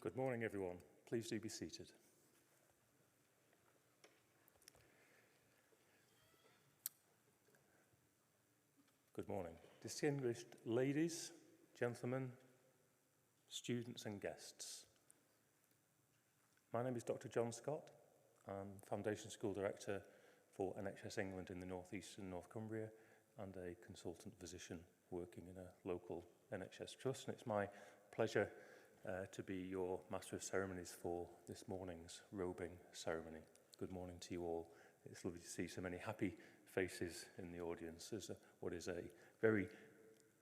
Good morning, everyone. Please do be seated. Good morning. Distinguished ladies, gentlemen, students and guests. My name is Dr. John Scott. I'm Foundation School Director for NHS England in the North East and North Cumbria and a consultant physician working in a local NHS trust. And it's my pleasure to be your Master of Ceremonies for this morning's robing ceremony. Good morning to you all. It's lovely to see so many happy faces in the audience as what is a very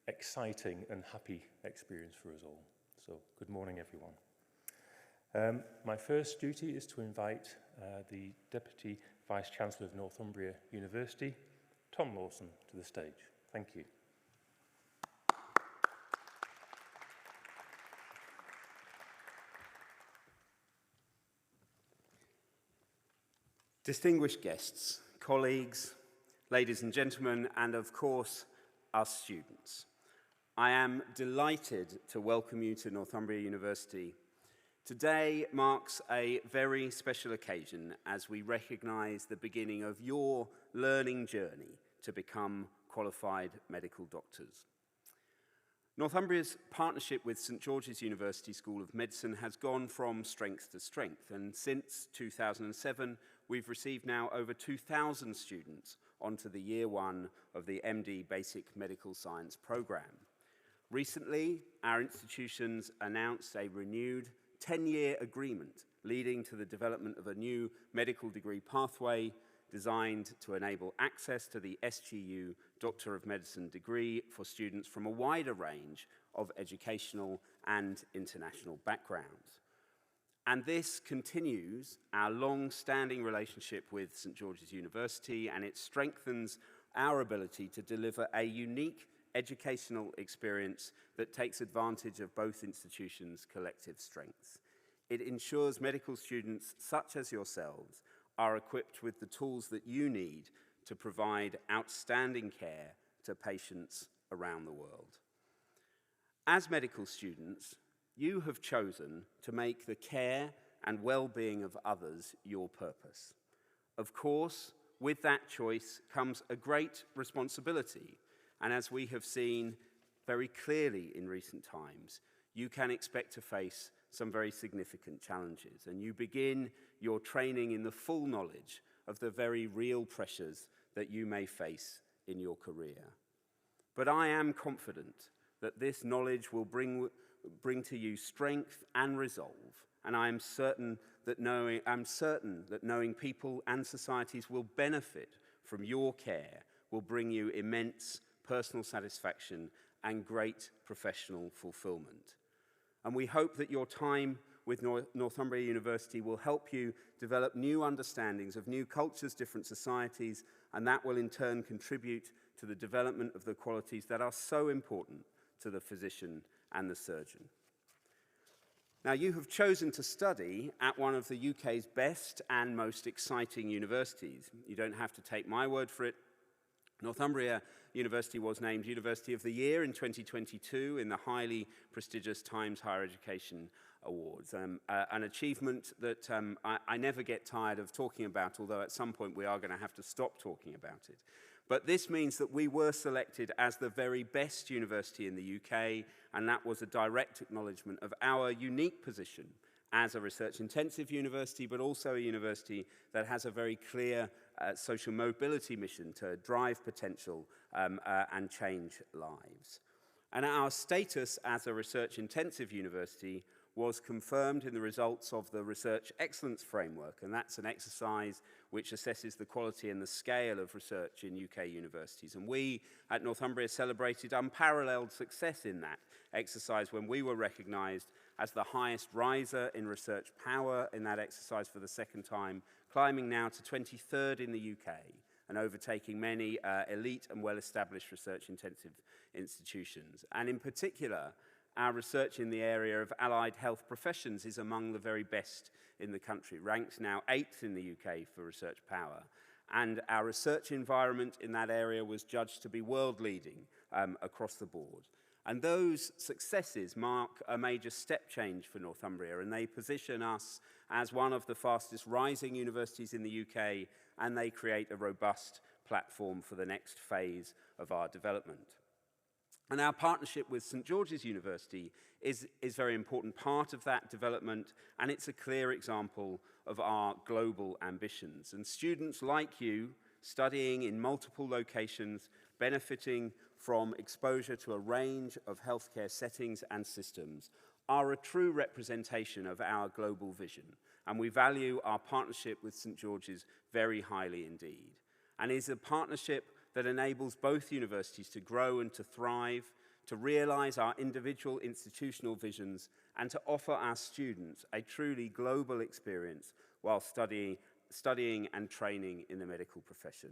exciting and happy experience for us all. So good morning, everyone. My first duty is to invite the Deputy Vice-Chancellor of Northumbria University, Tom Lawson, to the stage. Thank you. Distinguished guests, colleagues, ladies and gentlemen, and of course, us students. I am delighted to welcome you to Northumbria University. Today marks a very special occasion as we recognise the beginning of your learning journey to become qualified medical doctors. Northumbria's partnership with St George's University School of Medicine has gone from strength to strength, and since 2007, we've received now over 2,000 students onto the Year 1 of the MD Basic Medical Science programme. Recently, our institutions announced a renewed 10-year agreement leading to the development of a new medical degree pathway designed to enable access to the SGU Doctor of Medicine degree for students from a wider range of educational and international backgrounds. And this continues our long-standing relationship with St George's University, and it strengthens our ability to deliver a unique educational experience that takes advantage of both institutions' collective strengths. It ensures medical students such as yourselves are equipped with the tools that you need to provide outstanding care to patients around the world. As medical students, you have chosen to make the care and well-being of others your purpose. Of course, with that choice comes a great responsibility, and as we have seen very clearly in recent times, you can expect to face some very significant challenges, and you begin your training in the full knowledge of the very real pressures that you may face in your career. But I am confident that this knowledge will bring to you strength and resolve, and I'm certain that knowing people and societies will benefit from your care will bring you immense personal satisfaction and great professional fulfillment. And we hope that your time with Northumbria University will help you develop new understandings of new cultures, different societies, and that will in turn contribute to the development of the qualities that are so important to the physician and the surgeon. Now, you have chosen to study at one of the UK's best and most exciting universities. You don't have to take my word for it. Northumbria University was named University of the Year in 2022 in the highly prestigious Times Higher Education Awards, an achievement that I never get tired of talking about, although at some point we are going to have to stop talking about it. But this means that we were selected as the very best university in the UK, and that was a direct acknowledgement of our unique position as a research-intensive university, but also a university that has a very clear social mobility mission to drive potential and change lives. And our status as a research-intensive university was confirmed in the results of the Research Excellence Framework, and that's an exercise which assesses the quality and the scale of research in UK universities. And we at Northumbria celebrated unparalleled success in that exercise when we were recognised as the highest riser in research power in that exercise for the second time, climbing now to 23rd in the UK and overtaking many elite and well-established research-intensive institutions. And in particular, our research in the area of allied health professions is among the very best in the country, ranked now 8th in the UK for research power. And our research environment in that area was judged to be world-leading across the board. And those successes mark a major step change for Northumbria, and they position us as one of the fastest rising universities in the UK, and they create a robust platform for the next phase of our development. And our partnership with St George's University is a very important part of that development, and it's a clear example of our global ambitions. And students like you, studying in multiple locations, benefiting from exposure to a range of healthcare settings and systems, are a true representation of our global vision, and we value our partnership with St George's very highly indeed. And it is a partnership that enables both universities to grow and to thrive, to realize our individual institutional visions, and to offer our students a truly global experience while studying and training in the medical profession.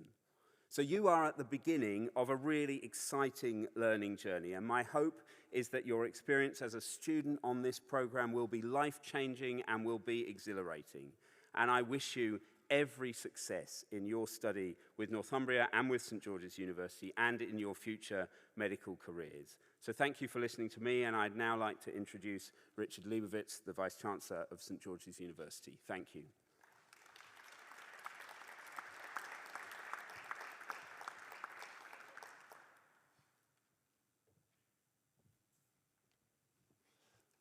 So you are at the beginning of a really exciting learning journey, and my hope is that your experience as a student on this program will be life-changing and will be exhilarating. And I wish you every success in your study with Northumbria and with St George's University and in your future medical careers. So thank you for listening to me, and I'd now like to introduce Richard Leibovitz, the Vice-Chancellor of St George's University. Thank you.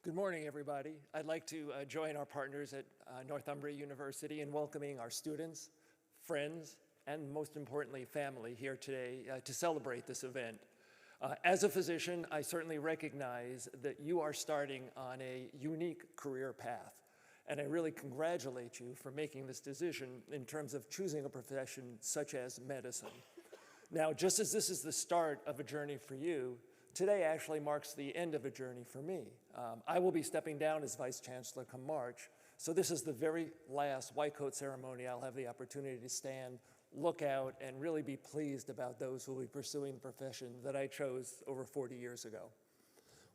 Good morning, everybody. I'd like to join our partners at Northumbria University in welcoming our students, friends, and most importantly, family here today to celebrate this event. As a physician, I certainly recognize that you are starting on a unique career path, and I really congratulate you for making this decision in terms of choosing a profession such as medicine. Now, just as this is the start of a journey for you, today actually marks the end of a journey for me. I will be stepping down as Vice Chancellor come March, so this is the very last white coat ceremony I'll have the opportunity to stand, look out, and really be pleased about those who will be pursuing the profession that I chose over 40 years ago.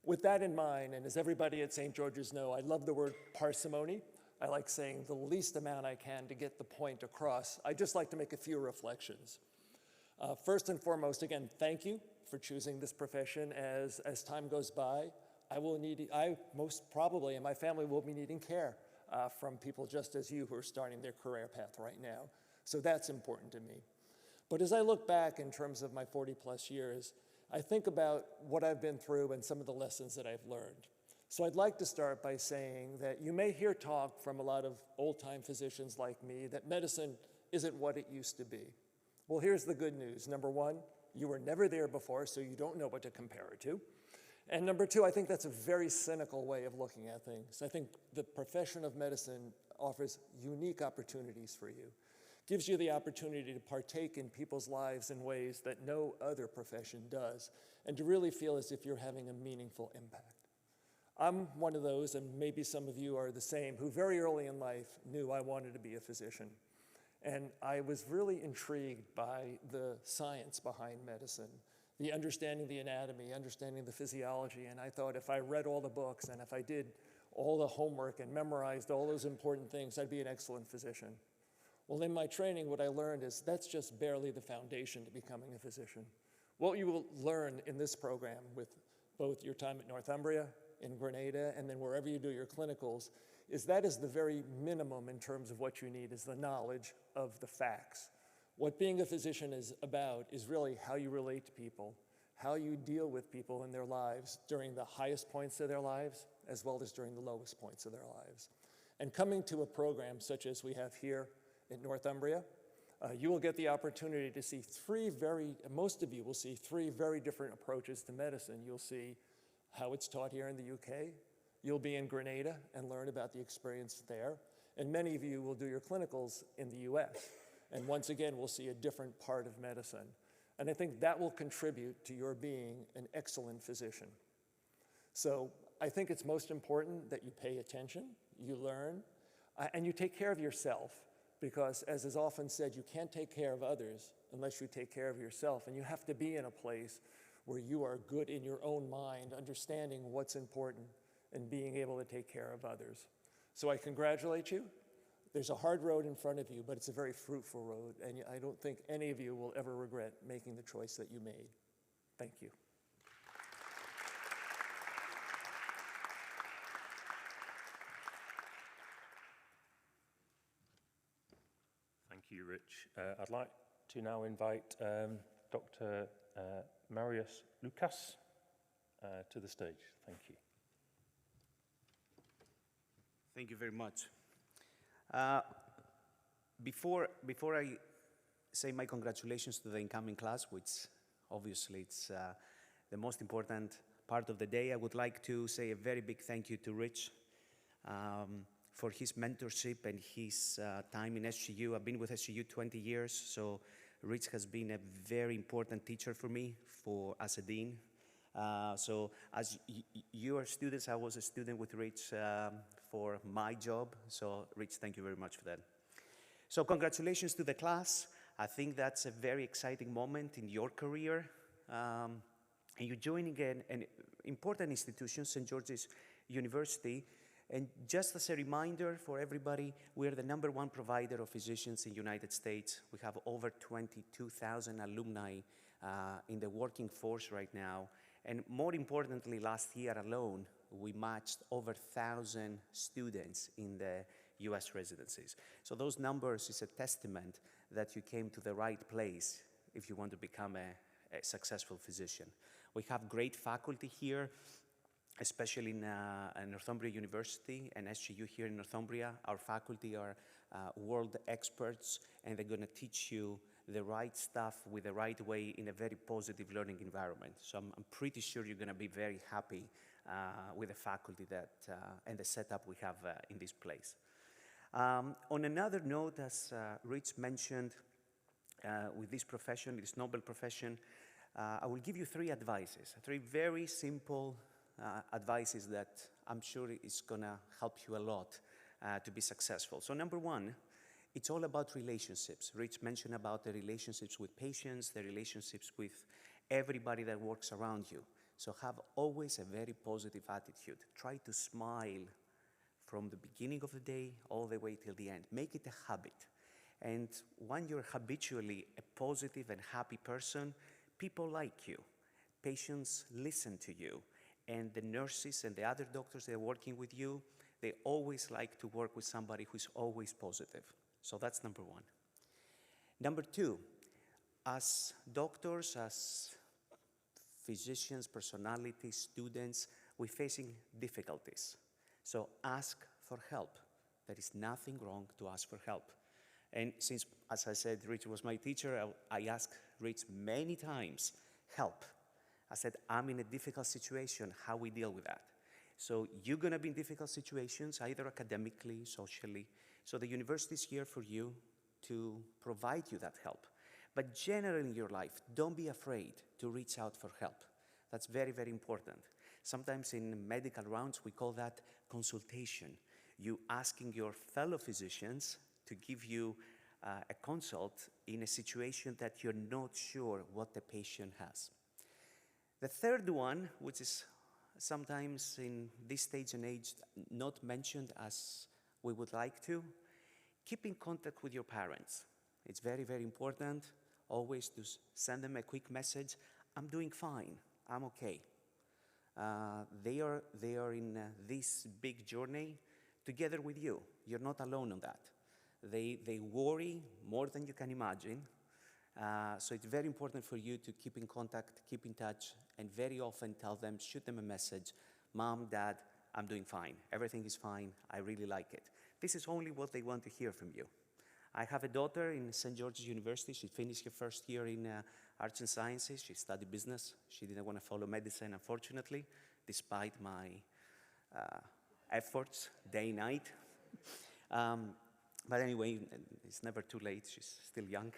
With that in mind, and as everybody at St. George's know, I love the word parsimony. I like saying the least amount I can to get the point across. I'd just like to make a few reflections. First and foremost, again, thank you for choosing this profession. As time goes by, I most probably, and my family will be needing care from people just as you who are starting their career path right now. So that's important to me. But as I look back in terms of my 40+ years, I think about what I've been through and some of the lessons that I've learned. So I'd like to start by saying that you may hear talk from a lot of old-time physicians like me that medicine isn't what it used to be. Well, here's the good news. Number one, you were never there before, so you don't know what to compare it to. And number two, I think that's a very cynical way of looking at things. I think the profession of medicine offers unique opportunities for you, gives you the opportunity to partake in people's lives in ways that no other profession does, and to really feel as if you're having a meaningful impact. I'm one of those, and maybe some of you are the same, who very early in life knew I wanted to be a physician. And I was really intrigued by the science behind medicine, the understanding the anatomy, understanding the physiology, and I thought if I read all the books and if I did all the homework and memorized all those important things, I'd be an excellent physician. Well, in my training, what I learned is that's just barely the foundation to becoming a physician. What you will learn in this program with both your time at Northumbria, in Grenada, and then wherever you do your clinicals, is that is the very minimum in terms of what you need is the knowledge of the facts. What being a physician is about is really how you relate to people, how you deal with people in their lives during the highest points of their lives, as well as during the lowest points of their lives. And coming to a program such as we have here at Northumbria, you will get the opportunity to see most of you will see three very different approaches to medicine. You'll see how it's taught here in the UK. You'll be in Grenada and learn about the experience there. And many of you will do your clinicals in the US. And once again, we'll see a different part of medicine. And I think that will contribute to your being an excellent physician. So I think it's most important that you pay attention, you learn, and you take care of yourself. Because as is often said, you can't take care of others unless you take care of yourself. And you have to be in a place where you are good in your own mind, understanding what's important and being able to take care of others. So I congratulate you. There's a hard road in front of you, but it's a very fruitful road, and I don't think any of you will ever regret making the choice that you made. Thank you. you, Rich. I'd like to now invite Dr. Marius Lucas to the stage. Thank you. Thank you very much. Before I say my congratulations to the incoming class, which obviously it's the most important part of the day, I would like to say a very big thank you to Rich for his mentorship and his time in SGU. I've been with SGU 20 years, so Rich has been a very important teacher for me as a dean. So as you are students, I was a student with Rich for my job. So Rich, thank you very much for that. So congratulations to the class. I think that's a very exciting moment in your career. And you're joining an important institution, St. George's University. And just as a reminder for everybody, we are the #1 provider of physicians in the United States. We have over 22,000 alumni in the working force right now. And more importantly, last year alone, we matched over 1,000 students in the US residencies. So those numbers is a testament that you came to the right place if you want to become a successful physician. We have great faculty here, especially in Northumbria University and SGU here in Northumbria. Our faculty are world experts, and they're going to teach you the right stuff with the right way in a very positive learning environment. So I'm pretty sure you're going to be very happy with the faculty and the setup we have in this place. On another note, as Rich mentioned, with this profession, this noble profession, I will give you 3 advices, 3 very simple advices that I'm sure is going to help you a lot to be successful. So number 1, it's all about relationships. Rich mentioned about the relationships with patients, the relationships with everybody that works around you. So have always a very positive attitude. Try to smile from the beginning of the day all the way till the end. Make it a habit. And when you're habitually a positive and happy person, people like you. Patients listen to you. And the nurses and the other doctors that are working with you, they always like to work with somebody who's always positive. So that's number 1. Number 2, as doctors, as physicians, personalities, students, we're facing difficulties. So ask for help. There is nothing wrong to ask for help. And since, as I said, Rich was my teacher, I asked Rich many times, help. I said, I'm in a difficult situation, how we deal with that. So you're going to be in difficult situations, either academically, socially. So the university is here for you to provide you that help. But generally in your life, don't be afraid to reach out for help. That's very, very important. Sometimes in medical rounds, we call that consultation. You asking your fellow physicians to give you a consult in a situation that you're not sure what the patient has. The third one, which is sometimes in this stage and age not mentioned as we would like to, keep in contact with your parents. It's very, very important always to send them a quick message. I'm doing fine. I'm okay. They are in this big journey together with you. You're not alone on that. They worry more than you can imagine. So it's very important for you to keep in contact, keep in touch, and very often tell them, shoot them a message, Mom, Dad, I'm doing fine. Everything is fine. I really like it. This is only what they want to hear from you. I have a daughter in St. George's University. She finished her first year in Arts and Sciences. She studied business. She didn't want to follow medicine, unfortunately, despite my efforts day and night. But anyway, it's never too late. She's still young.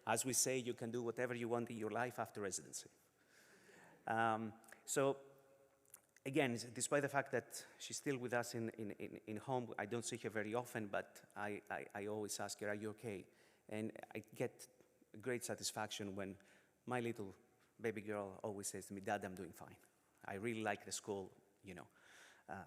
As we say, you can do whatever you want in your life after residency. So again, despite the fact that she's still with us in home, I don't see her very often, but I always ask her, are you okay? And I get great satisfaction when my little baby girl always says to me, Dad, I'm doing fine. I really like the school,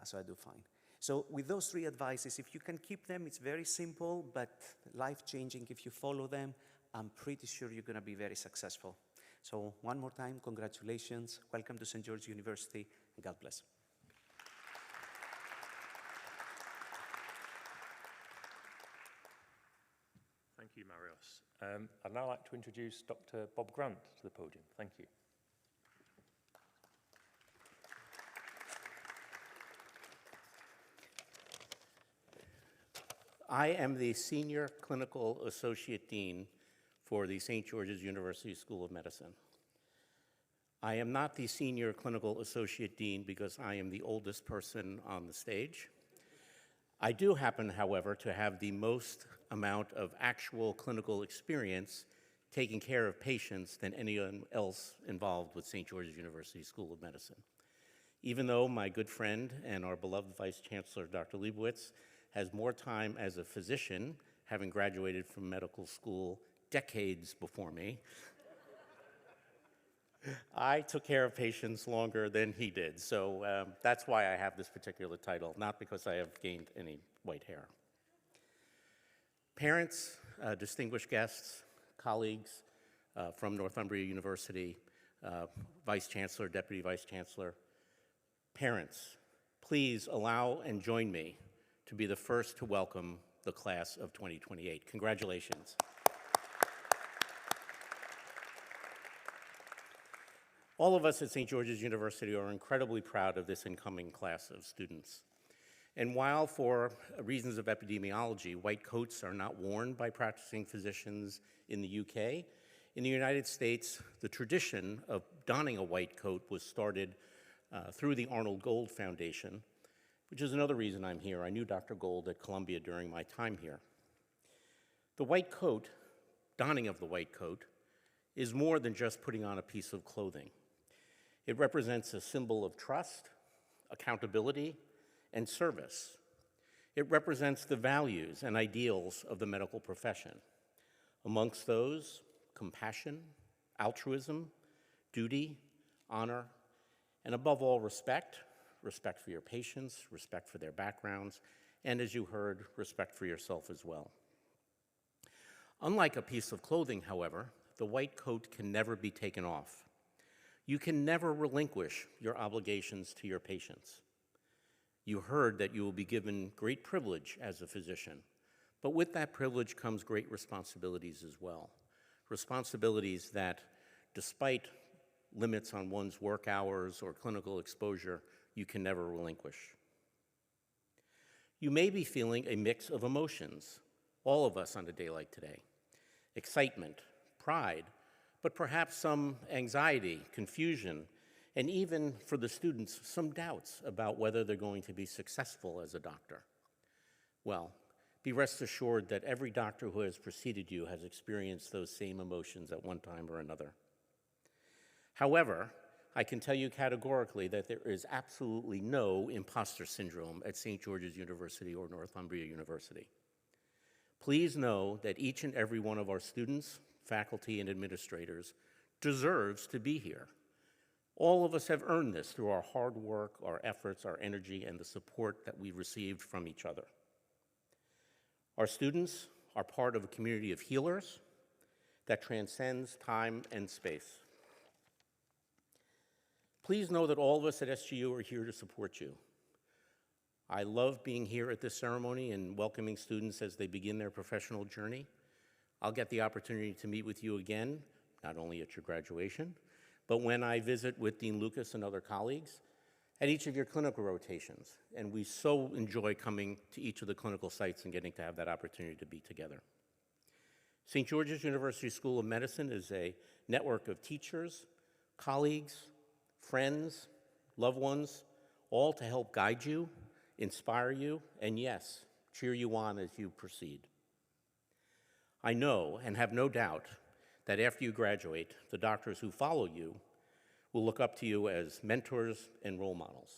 so I do fine. So with those 3 advices, if you can keep them, it's very simple, but life-changing if you follow them. I'm pretty sure you're going to be very successful. So one more time, congratulations. Welcome to St. George's University, and God bless. you, Marios. I'd now like to introduce Dr. Bob Grant to the podium. Thank you. I am the Senior Clinical Associate Dean for the St. George's University School of Medicine. I am not the Senior Clinical Associate Dean because I am the oldest person on the stage. I do happen, however, to have the most amount of actual clinical experience taking care of patients than anyone else involved with St. George's University School of Medicine. Even though my good friend and our beloved Vice Chancellor, Dr. Leibowitz, has more time as a physician, having graduated from medical school decades before me, I took care of patients longer than he did. So that's why I have this particular title, not because I have gained any white hair. Parents, distinguished guests, colleagues from Northumbria University, Vice Chancellor, Deputy Vice Chancellor, parents, please allow and join me to be the first to welcome the class of 2028. Congratulations. All of us at St. George's University are incredibly proud of this incoming class of students. And while for reasons of epidemiology, white coats are not worn by practicing physicians in the UK, in the United States, the tradition of donning a white coat was started through the Arnold Gold Foundation, which is another reason I'm here. I knew Dr. Gold at Columbia during my time here. The white coat, donning of the white coat, is more than just putting on a piece of clothing. It represents a symbol of trust, accountability, and service. It represents the values and ideals of the medical profession. Amongst those, compassion, altruism, duty, honor, and above all, respect for your patients, respect for their backgrounds, and as you heard, respect for yourself as well. Unlike a piece of clothing, however, the white coat can never be taken off. You can never relinquish your obligations to your patients. You heard that you will be given great privilege as a physician, but with that privilege comes great responsibilities as well. Responsibilities that, despite limits on one's work hours or clinical exposure, you can never relinquish. You may be feeling a mix of emotions, all of us on a day like today. Excitement, pride, but perhaps some anxiety, confusion, and even for the students, some doubts about whether they're going to be successful as a doctor. Well, be rest assured that every doctor who has preceded you has experienced those same emotions at one time or another. However, I can tell you categorically that there is absolutely no imposter syndrome at St. George's University or Northumbria University. Please know that each and every one of our students, faculty, and administrators deserves to be here. All of us have earned this through our hard work, our efforts, our energy, and the support that we've received from each other. Our students are part of a community of healers that transcends time and space. Please know that all of us at SGU are here to support you. I love being here at this ceremony and welcoming students as they begin their professional journey. I'll get the opportunity to meet with you again, not only at your graduation, but when I visit with Dean Lucas and other colleagues at each of your clinical rotations. And we so enjoy coming to each of the clinical sites and getting to have that opportunity to be together. St. George's University School of Medicine is a network of teachers, colleagues, friends, loved ones, all to help guide you, inspire you, and yes, cheer you on as you proceed. I know and have no doubt that after you graduate, the doctors who follow you will look up to you as mentors and role models.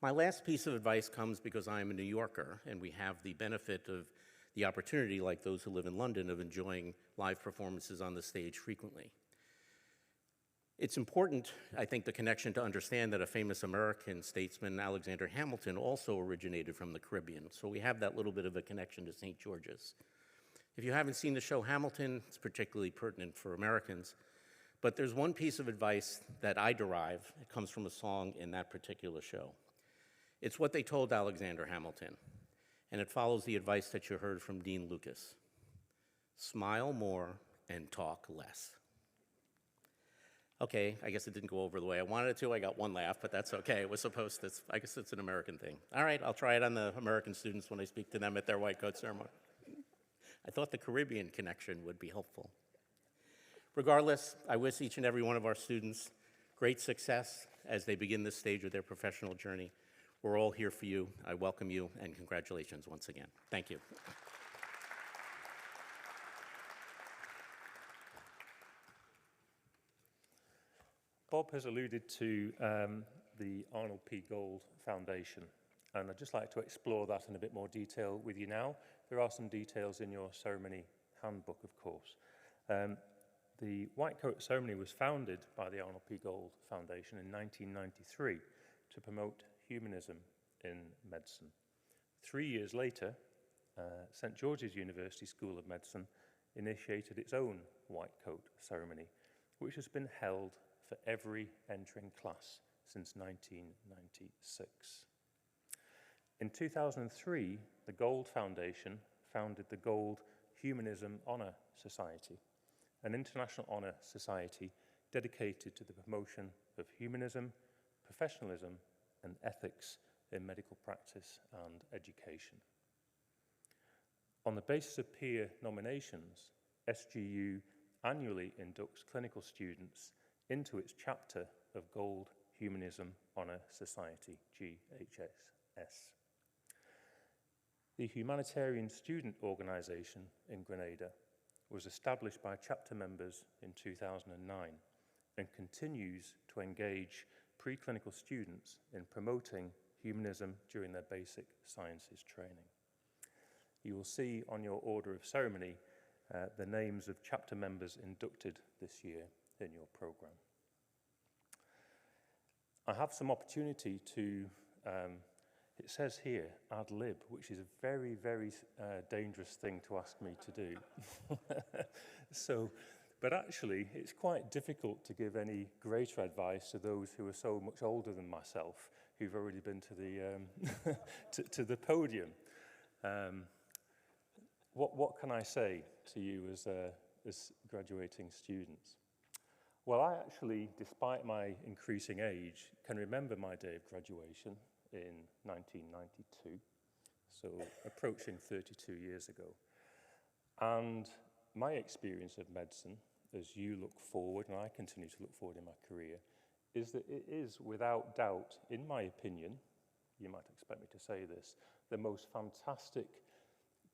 My last piece of advice comes because I am a New Yorker, and we have the benefit of the opportunity, like those who live in London, of enjoying live performances on the stage frequently. It's important, I think, the connection to understand that a famous American statesman, Alexander Hamilton, also originated from the Caribbean. So we have that little bit of a connection to St. George's. If you haven't seen the show Hamilton, it's particularly pertinent for Americans. But there's one piece of advice that I derive. It comes from a song in that particular show. It's what they told Alexander Hamilton, and it follows the advice that you heard from Dean Lucas. smile more, and talk less. Okay, I guess it didn't go over the way I wanted it to. I got one laugh, but that's okay. It was supposed to, I guess it's an American thing. All right, I'll try it on the American students when I speak to them at their white coat ceremony. I thought the Caribbean connection would be helpful. Regardless, I wish each and every one of our students great success as they begin this stage of their professional journey. We're all here for you. I welcome you, and congratulations once again. Thank you. Bob has alluded to the Arnold P. Gold Foundation, and I'd just like to explore that in a bit more detail with you now. There are some details in your ceremony handbook, of course. The White Coat Ceremony was founded by the Arnold P. Gold Foundation in 1993 to promote humanism in medicine. 3 years later, St. George's University School of Medicine initiated its own White Coat Ceremony, which has been held for every entering class since 1996. In 2003, the Gold Foundation founded the Gold Humanism Honour Society, an international honour society dedicated to the promotion of humanism, professionalism, and ethics in medical practice and education. On the basis of peer nominations, SGU annually inducts clinical students into its chapter of Gold Humanism Honour Society, GHS. The Humanitarian Student Organisation in Grenada was established by chapter members in 2009 and continues to engage preclinical students in promoting humanism during their basic sciences training. You will see on your order of ceremony the names of chapter members inducted this year in your program. I have some opportunity to, it says here, ad lib, which is a very, very dangerous thing to ask me to do. But actually, it's quite difficult to give any greater advice to those who are so much older than myself, who've already been to the, to the podium. What can I say to you as graduating students? Well, I actually, despite my increasing age, can remember my day of graduation in 1992, so approaching 32 years ago. And my experience of medicine, as you look forward, and I continue to look forward in my career, is that it is, without doubt, in my opinion, you might expect me to say this, the most fantastic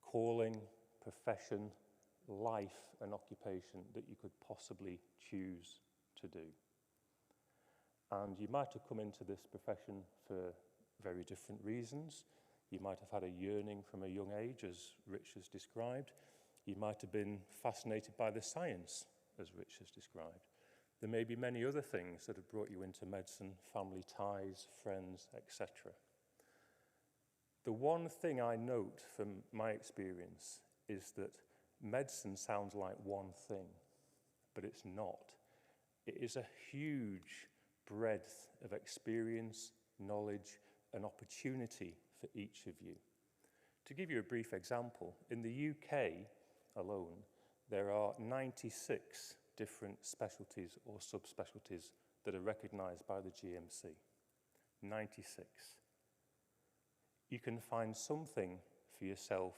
calling, profession, life and occupation that you could possibly choose to do. And you might have come into this profession for very different reasons. You might have had a yearning from a young age, as Rich has described. You might have been fascinated by the science, as Rich has described. There may be many other things that have brought you into medicine, family ties, friends, etc. The one thing I note from my experience is that medicine sounds like one thing, but it's not. It is a huge breadth of experience, knowledge, and opportunity for each of you. To give you a brief example, in the UK alone, there are 96 different specialties or subspecialties that are recognised by the GMC. 96. You can find something for yourself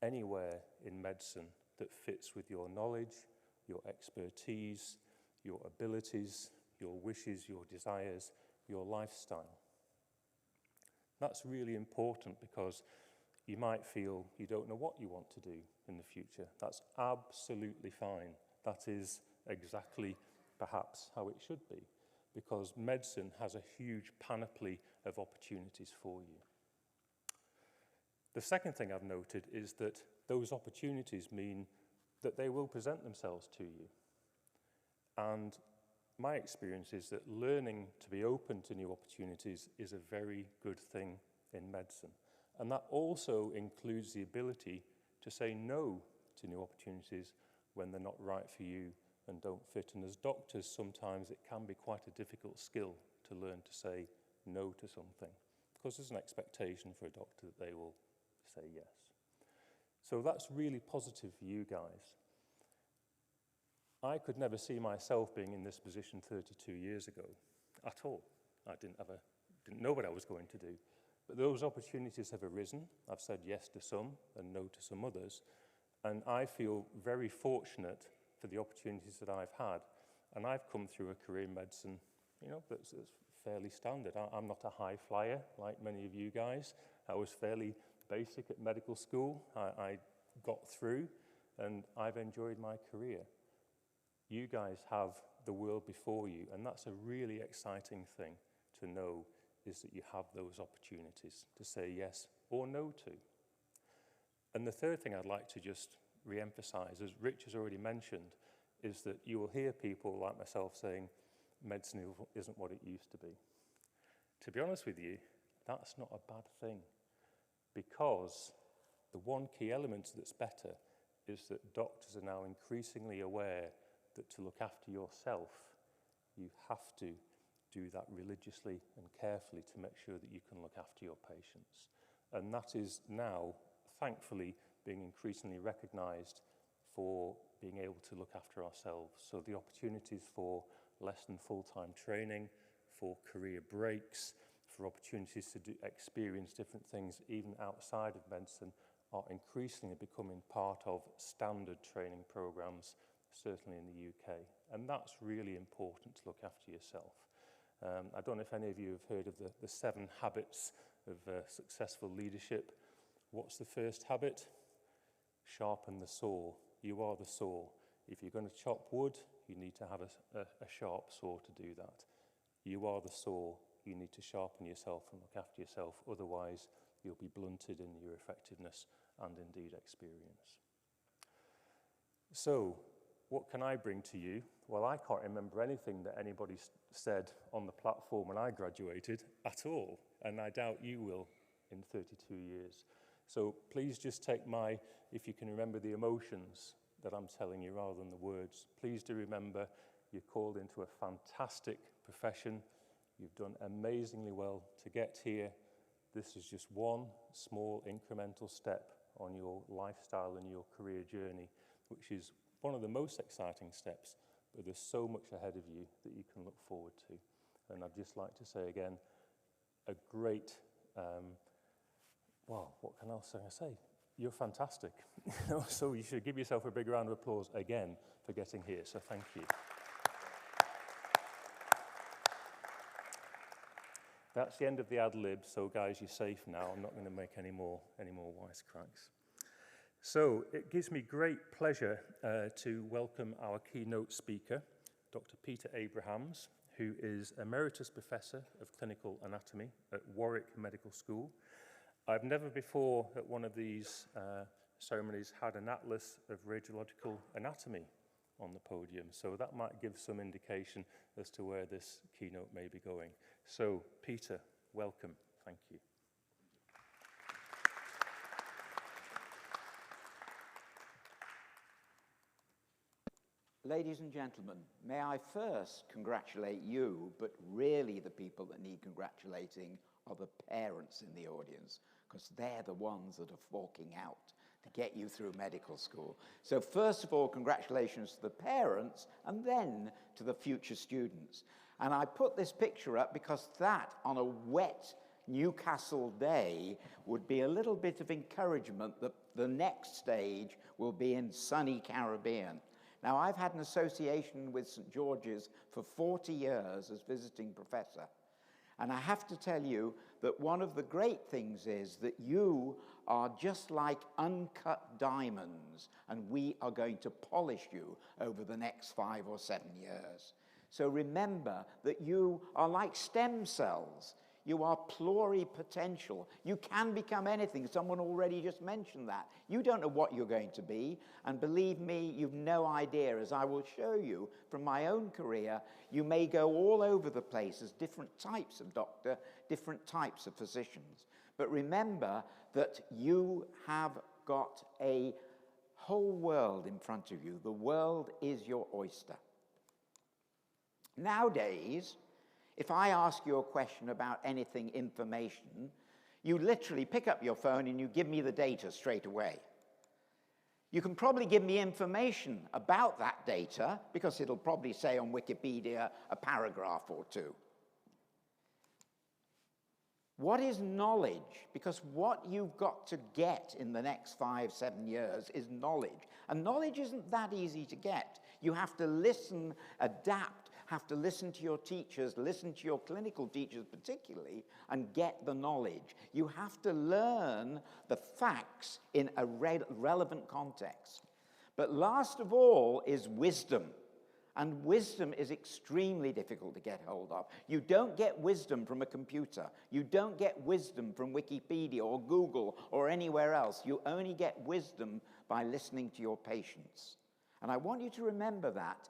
anywhere in medicine that fits with your knowledge, your expertise, your abilities, your wishes, your desires, your lifestyle. That's really important because you might feel you don't know what you want to do in the future. That's absolutely fine. That is exactly perhaps how it should be, because medicine has a huge panoply of opportunities for you. The second thing I've noted is that those opportunities mean that they will present themselves to you. And my experience is that learning to be open to new opportunities is a very good thing in medicine. And that also includes the ability to say no to new opportunities when they're not right for you and don't fit. And as doctors, sometimes it can be quite a difficult skill to learn to say no to something, because there's an expectation for a doctor that they will say yes. So that's really positive for you guys. I could never see myself being in this position 32 years ago at all. I didn't know what I was going to do. But those opportunities have arisen. I've said yes to some and no to some others. And I feel very fortunate for the opportunities that I've had. And I've come through a career in medicine, that's fairly standard. I'm not a high flyer like many of you guys. I was fairly basic at medical school. I got through and I've enjoyed my career. You guys have the world before you, and that's a really exciting thing to know, is that you have those opportunities to say yes or no to. And the third thing I'd like to just re-emphasize, as Rich has already mentioned, is that you will hear people like myself saying, medicine isn't what it used to be. To be honest with you, that's not a bad thing, because the one key element that's better is that doctors are now increasingly aware that to look after yourself, you have to do that religiously and carefully to make sure that you can look after your patients. And that is now, thankfully, being increasingly recognised for being able to look after ourselves. So the opportunities for less than full-time training, for career breaks, for opportunities to experience different things even outside of medicine are increasingly becoming part of standard training programmes, certainly in the UK. And that's really important, to look after yourself. I don't know if any of you have heard of the 7 habits of successful leadership. What's the first habit? Sharpen the saw. You are the saw. If you're going to chop wood, you need to have a sharp saw to do that. You are the saw. You need to sharpen yourself and look after yourself. Otherwise, you'll be blunted in your effectiveness and indeed experience. So, what can I bring to you? Well, I can't remember anything that anybody said on the platform when I graduated at all, and I doubt you will in 32 years. So please just take if you can remember the emotions that I'm telling you rather than the words. Please do remember you're called into a fantastic profession. You've done amazingly well to get here. This is just one small incremental step on your lifestyle and your career journey, which is one of the most exciting steps, but there's so much ahead of you that you can look forward to. And I'd just like to say again, a great, what can else I say? You're fantastic. So you should give yourself a big round of applause again for getting here, so thank you. That's the end of the ad-lib, so guys, you're safe now. I'm not going to make any more wisecracks. So it gives me great pleasure to welcome our keynote speaker, Dr. Peter Abrahams, who is Emeritus Professor of Clinical Anatomy at Warwick Medical School. I've never before at one of these ceremonies had an atlas of radiological anatomy on the podium, so that might give some indication as to where this keynote may be going. So, Peter, welcome. Thank you. Ladies and gentlemen, may I first congratulate you, but really the people that need congratulating are the parents in the audience, because they're the ones that are forking out to get you through medical school. So first of all, congratulations to the parents, and then to the future students. And I put this picture up because that, on a wet Newcastle day, would be a little bit of encouragement that the next stage will be in sunny Caribbean. Now, I've had an association with St. George's for 40 years as visiting professor. And I have to tell you that one of the great things is that you are just like uncut diamonds, and we are going to polish you over the next 5 or 7 years. So remember that you are like stem cells. You are pluripotential. You can become anything. Someone already just mentioned that. You don't know what you're going to be, and believe me, you've no idea. As I will show you from my own career, you may go all over the place as different types of doctor, different types of physicians. But remember that you have got a whole world in front of you. The world is your oyster. Nowadays, if I ask you a question about anything information, you literally pick up your phone and you give me the data straight away. You can probably give me information about that data, because it'll probably say on Wikipedia a paragraph or two. What is knowledge? Because what you've got to get in the next 5, 7 years is knowledge. And knowledge isn't that easy to get. You have to listen, adapt, have to listen to your teachers, listen to your clinical teachers particularly, and get the knowledge. You have to learn the facts in a relevant context. But last of all is wisdom. And wisdom is extremely difficult to get hold of. You don't get wisdom from a computer. You don't get wisdom from Wikipedia or Google or anywhere else. You only get wisdom by listening to your patients. And I want you to remember that.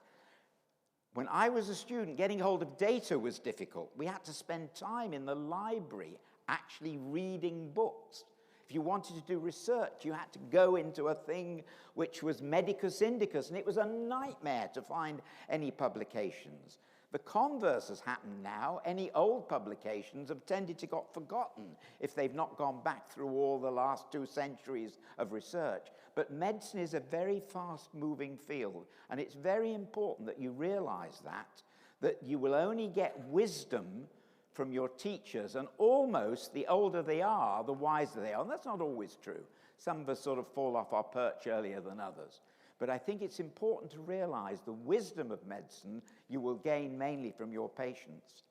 When I was a student, getting hold of data was difficult. We had to spend time in the library actually reading books. If you wanted to do research, you had to go into a thing which was medicus indicus, and it was a nightmare to find any publications. The converse has happened now. Any old publications have tended to get forgotten if they've not gone back through all the last 2 centuries of research. But medicine is a very fast-moving field, and it's very important that you realize that you will only get wisdom from your teachers, and almost the older they are, the wiser they are. And that's not always true. Some of us sort of fall off our perch earlier than others. But I think it's important to realize the wisdom of medicine you will gain mainly from your patients.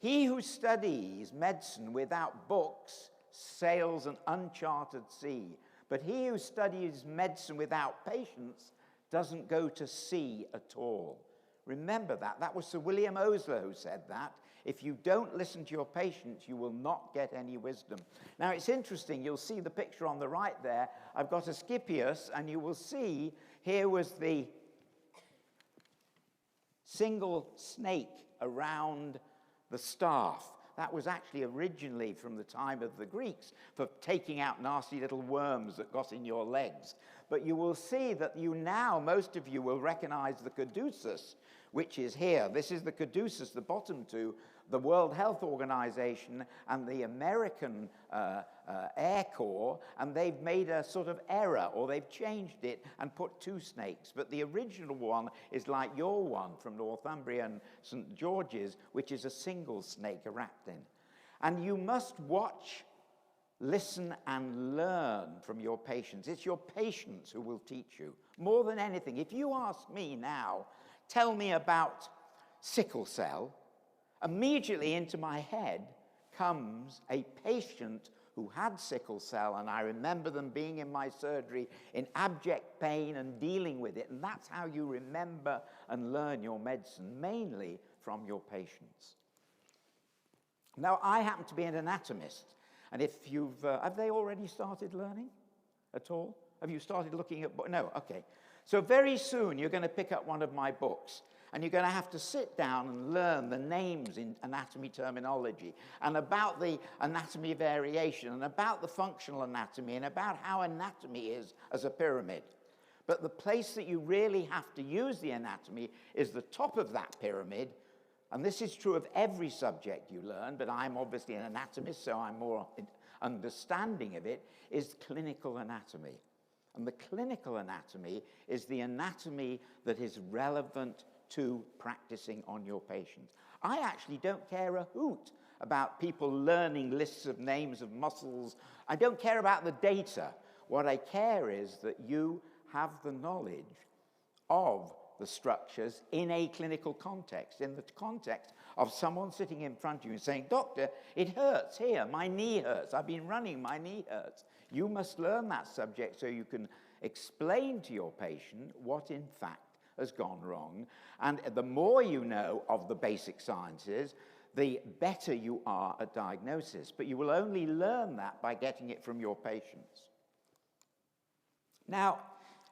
He who studies medicine without books sails an uncharted sea, but he who studies medicine without patients doesn't go to sea at all. Remember that. That was Sir William Osler who said that. If you don't listen to your patients, you will not get any wisdom. Now, it's interesting. You'll see the picture on the right there. I've got Asclepius, and you will see here was the single snake around the staff. That was actually originally from the time of the Greeks for taking out nasty little worms that got in your legs. But you will see that most of you will recognize the caduceus, which is here. This is the caduceus, the bottom two, the World Health Organization and the American Air Corps, and they've made a sort of error, or they've changed it and put 2 snakes. But the original one is like your one from Northumbria and St. George's, which is a single snake wrapped in. And you must watch, listen, and learn from your patients. It's your patients who will teach you. More than anything, if you ask me now, tell me about sickle cell, immediately into my head comes a patient who had sickle cell, and I remember them being in my surgery in abject pain and dealing with it. And that's how you remember and learn your medicine, mainly from your patients. Now, I happen to be an anatomist, and if you've, have they already started learning at all? Have you started looking at, no, okay. So very soon you're going to pick up one of my books, and you're going to have to sit down and learn the names in anatomy terminology, and about the anatomy variation, and about the functional anatomy, and about how anatomy is as a pyramid. But the place that you really have to use the anatomy is the top of that pyramid, and this is true of every subject you learn, but I'm obviously an anatomist, so I'm more understanding of it, is clinical anatomy. And the clinical anatomy is the anatomy that is relevant to practicing on your patients. I actually don't care a hoot about people learning lists of names of muscles. I don't care about the data. What I care is that you have the knowledge of the structures in a clinical context, in the context of someone sitting in front of you and saying, "Doctor, it hurts here, my knee hurts, I've been running, my knee hurts." You must learn that subject so you can explain to your patient what in fact has gone wrong. And the more you know of the basic sciences, the better you are at diagnosis. But you will only learn that by getting it from your patients. Now,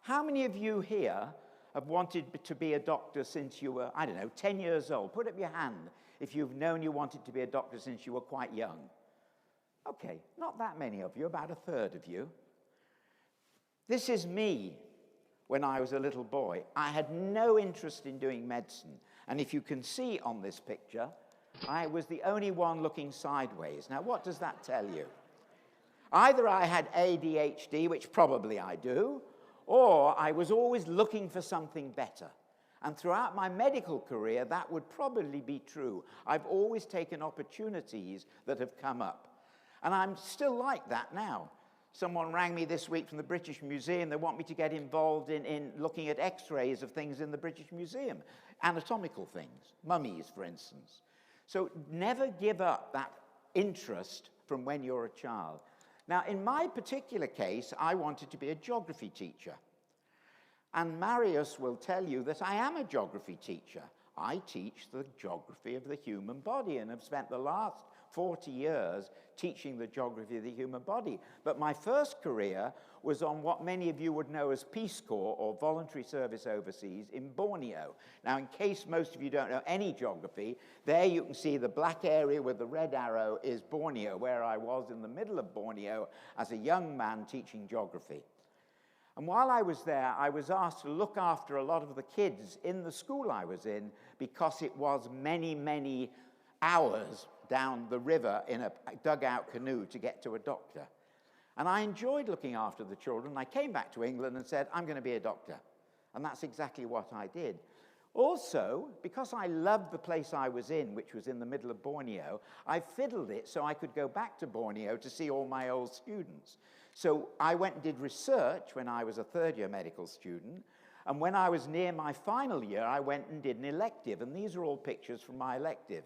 how many of you here have wanted to be a doctor since you were, 10 years old? Put up your hand if you've known you wanted to be a doctor since you were quite young. Okay, not that many of you, about a third of you. This is me when I was a little boy. I had no interest in doing medicine. And if you can see on this picture, I was the only one looking sideways. Now, what does that tell you? Either I had ADHD, which probably I do, or I was always looking for something better. And throughout my medical career, that would probably be true. I've always taken opportunities that have come up. And I'm still like that now. Someone rang me this week from the British Museum. They want me to get involved in looking at x-rays of things in the British Museum. Anatomical things, mummies, for instance. So never give up that interest from when you're a child. Now, in my particular case, I wanted to be a geography teacher. And Marius will tell you that I am a geography teacher. I teach the geography of the human body and have spent the last 40 years teaching the geography of the human body. But my first career was on what many of you would know as Peace Corps or voluntary service overseas in Borneo. Now, in case most of you don't know any geography, there you can see the black area with the red arrow is Borneo, where I was in the middle of Borneo as a young man teaching geography. And while I was there, I was asked to look after a lot of the kids in the school I was in because it was many, many hours down the river in a dugout canoe to get to a doctor. And I enjoyed looking after the children. I came back to England and said, I'm going to be a doctor. And that's exactly what I did. Also, because I loved the place I was in, which was in the middle of Borneo, I fiddled it so I could go back to Borneo to see all my old students. So I went and did research when I was a third-year medical student. And when I was near my final year, I went and did an elective. And these are all pictures from my elective.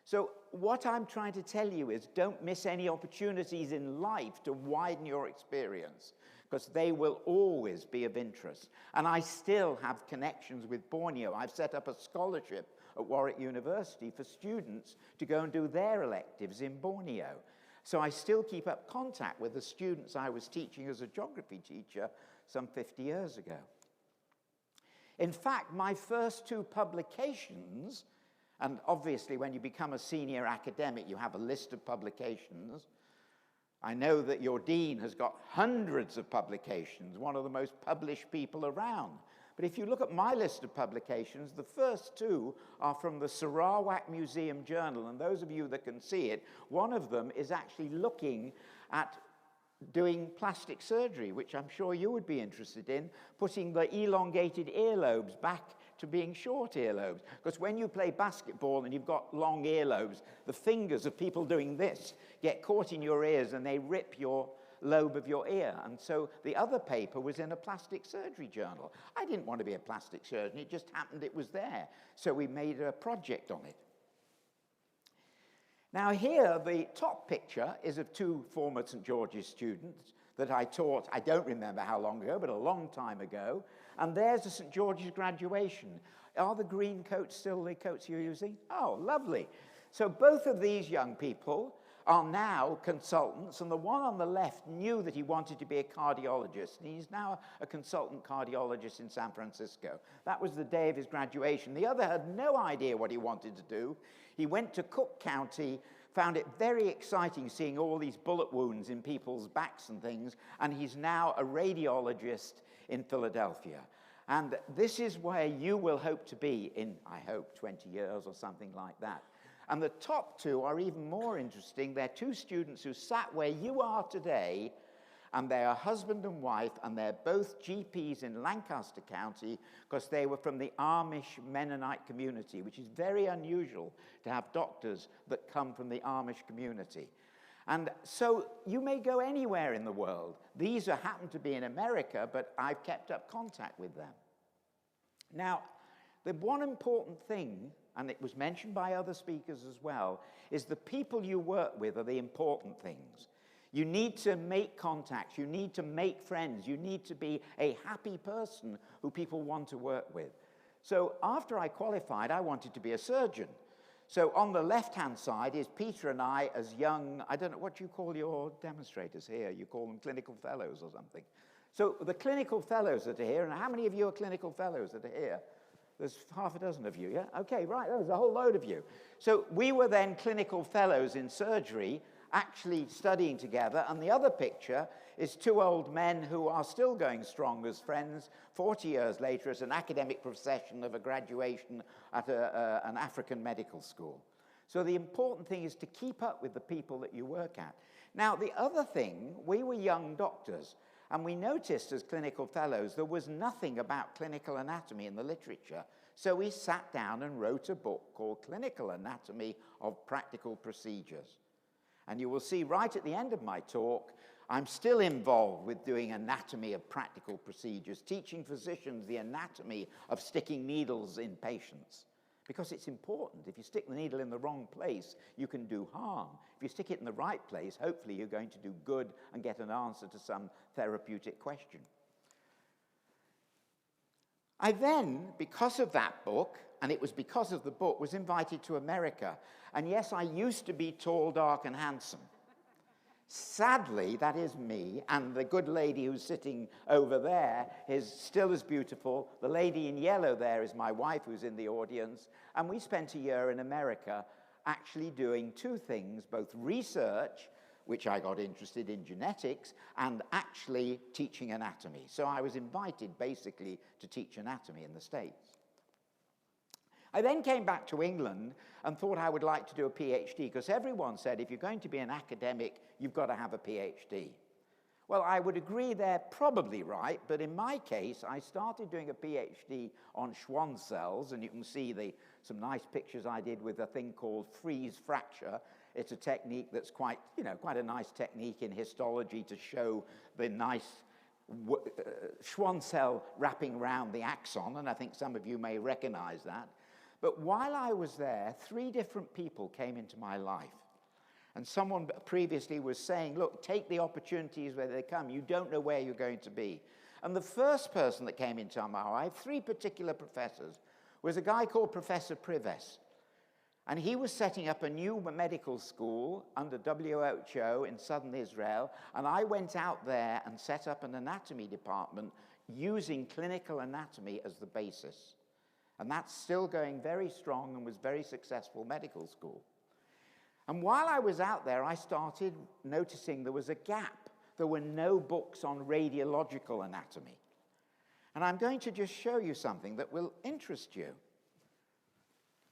So what I'm trying to tell you is don't miss any opportunities in life to widen your experience, because they will always be of interest. And I still have connections with Borneo. I've set up a scholarship at Warwick University for students to go and do their electives in Borneo. So I still keep up contact with the students I was teaching as a geography teacher some 50 years ago. In fact, my first two publications, and obviously when you become a senior academic, you have a list of publications. I know that your dean has got hundreds of publications, one of the most published people around. But if you look at my list of publications, the first two are from the Sarawak Museum Journal, and those of you that can see it, one of them is actually looking at doing plastic surgery, which I'm sure you would be interested in, putting the elongated earlobes back to being short earlobes. Because when you play basketball and you've got long earlobes, the fingers of people doing this get caught in your ears and they rip your lobe of your ear. And so the other paper was in a plastic surgery journal. I didn't want to be a plastic surgeon, it just happened it was there. So we made a project on it. Now here, the top picture is of two former St. George's students that I taught, I don't remember how long ago, but a long time ago. And there's the St. George's graduation. Are the green coats still the coats you're using? Oh, lovely. So both of these young people are now consultants, and the one on the left knew that he wanted to be a cardiologist, and he's now a consultant cardiologist in San Francisco. That was the day of his graduation. The other had no idea what he wanted to do. He went to Cook County, found it very exciting seeing all these bullet wounds in people's backs and things, and he's now a radiologist in Philadelphia. And this is where you will hope to be in, I hope, 20 years or something like that. And the top two are even more interesting. They're two students who sat where you are today, and they are husband and wife, and they're both GPs in Lancaster County because they were from the Amish Mennonite community, which is very unusual to have doctors that come from the Amish community. And so you may go anywhere in the world. These happen to be in America, but I've kept up contact with them. Now, the one important thing, and it was mentioned by other speakers as well, is the people you work with are the important things. You need to make contacts, you need to make friends, you need to be a happy person who people want to work with. So after I qualified, I wanted to be a surgeon. So on the left-hand side is Peter and I as young, I don't know what you call your demonstrators here, you call them clinical fellows or something. So the clinical fellows that are here, and how many of you are clinical fellows that are here? There's half a dozen of you, yeah? Okay, right, there's a whole load of you. So we were then clinical fellows in surgery, actually studying together, and the other picture is two old men who are still going strong as friends 40 years later as an academic procession of a graduation at an African medical school. So the important thing is to keep up with the people that you work at. Now, the other thing, we were young doctors, And we noticed as clinical fellows there was nothing about clinical anatomy in the literature. So we sat down and wrote a book called Clinical Anatomy of Practical Procedures. And you will see right at the end of my talk, I'm still involved with doing anatomy of practical procedures, teaching physicians the anatomy of sticking needles in patients. Because it's important. If you stick the needle in the wrong place, you can do harm. If you stick it in the right place, hopefully you're going to do good and get an answer to some therapeutic question. I then, because of that book, and it was because of the book, was invited to America. And yes, I used to be tall, dark, and handsome. Sadly, that is me, and the good lady who's sitting over there is still as beautiful. The lady in yellow there is my wife, who's in the audience, and we spent a year in America actually doing two things, both research, which I got interested in genetics, and actually teaching anatomy. So I was invited, basically, to teach anatomy in the States. I then came back to England and thought I would like to do a PhD, because everyone said if you're going to be an academic, you've got to have a PhD. Well, I would agree they're probably right, but in my case, I started doing a PhD on Schwann cells, and you can see some nice pictures I did with a thing called freeze fracture. It's a technique that's quite a nice technique in histology to show the nice Schwann cell wrapping around the axon, and I think some of you may recognize that. But while I was there, 3 different people came into my life. And someone previously was saying, look, take the opportunities where they come. You don't know where you're going to be. And the first person that came into my life, 3 particular professors, was a guy called Professor Prives. And he was setting up a new medical school under WHO in southern Israel. And I went out there and set up an anatomy department using clinical anatomy as the basis. And that's still going very strong and was very successful medical school. And while I was out there, I started noticing there was a gap. There were no books on radiological anatomy. And I'm going to just show you something that will interest you.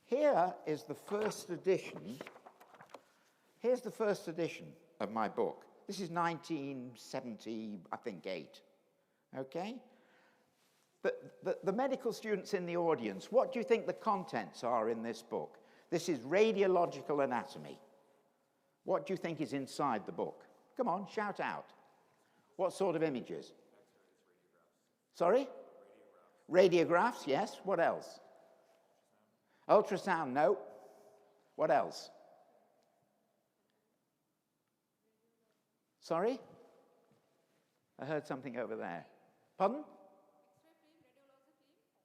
Here is the first edition. Here's the first edition of my book. This is 1970, I think, 8. Okay? The medical students in the audience, what do you think the contents are in this book? This is radiological anatomy. What do you think is inside the book? Come on, shout out. What sort of images? Sorry? Radiographs, yes. What else? Ultrasound, no. What else? Sorry? I heard something over there. Pardon?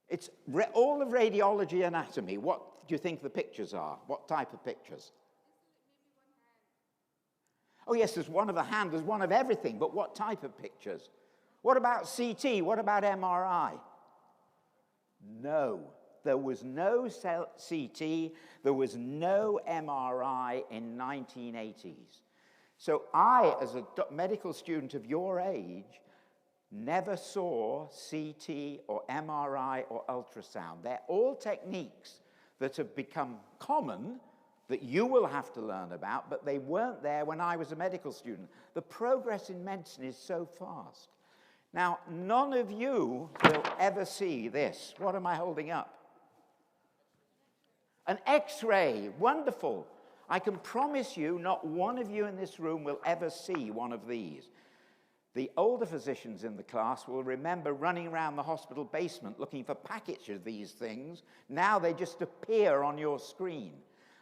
It's all of radiology anatomy. What do you think the pictures are? What type of pictures? Oh, yes, there's one of a hand, there's one of everything, but what type of pictures? What about CT? What about MRI? No, there was no CT, there was no MRI in 1980s. So I, as a medical student of your age, never saw CT or MRI or ultrasound. They're all techniques that have become common that you will have to learn about, but they weren't there when I was a medical student. The progress in medicine is so fast. Now, none of you will ever see this. What am I holding up? An X-ray. Wonderful. I can promise you not one of you in this room will ever see one of these. The older physicians in the class will remember running around the hospital basement looking for packets of these things. Now they just appear on your screen.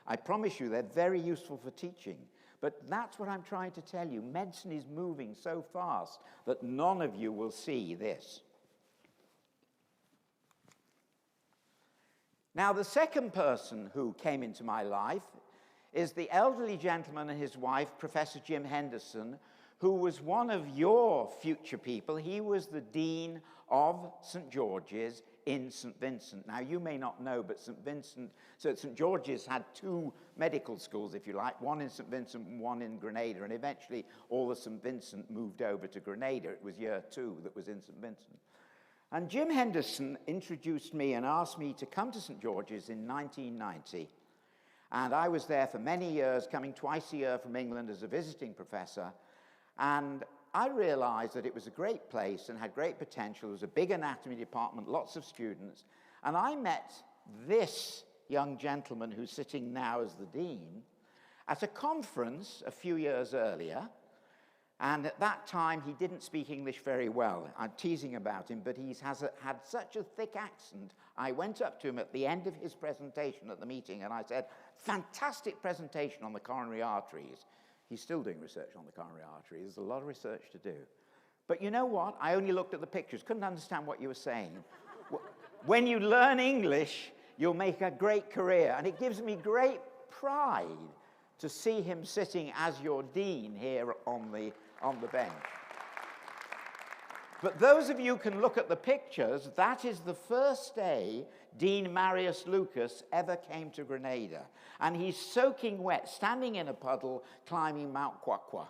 I promise you they're very useful for teaching. But that's what I'm trying to tell you. Medicine is moving so fast that none of you will see this. Now, the second person who came into my life is the elderly gentleman and his wife, Professor Jim Henderson, who was one of your future people. He was the dean of St. George's in St. Vincent. Now, you may not know, but St. George's had 2 medical schools, if you like, one in St. Vincent and one in Grenada, and eventually all of St. Vincent moved over to Grenada. It was year 2 that was in St. Vincent. And Jim Henderson introduced me and asked me to come to St. George's in 1990. And I was there for many years, coming twice a year from England as a visiting professor. And I realized that it was a great place and had great potential. There was a big anatomy department, lots of students. And I met this young gentleman who's sitting now as the dean at a conference a few years earlier. And at that time, he didn't speak English very well. I'm teasing about him, but he had such a thick accent. I went up to him at the end of his presentation at the meeting, and I said, fantastic presentation on the coronary arteries. He's still doing research on the coronary arteries. There's a lot of research to do. But you know what? I only looked at the pictures, couldn't understand what you were saying. When you learn English, you'll make a great career. And it gives me great pride to see him sitting as your dean here on the bench. But those of you who can look at the pictures, that is the first day Dean Marius Lucas ever came to Grenada. And he's soaking wet, standing in a puddle, climbing Mount Kwakwa.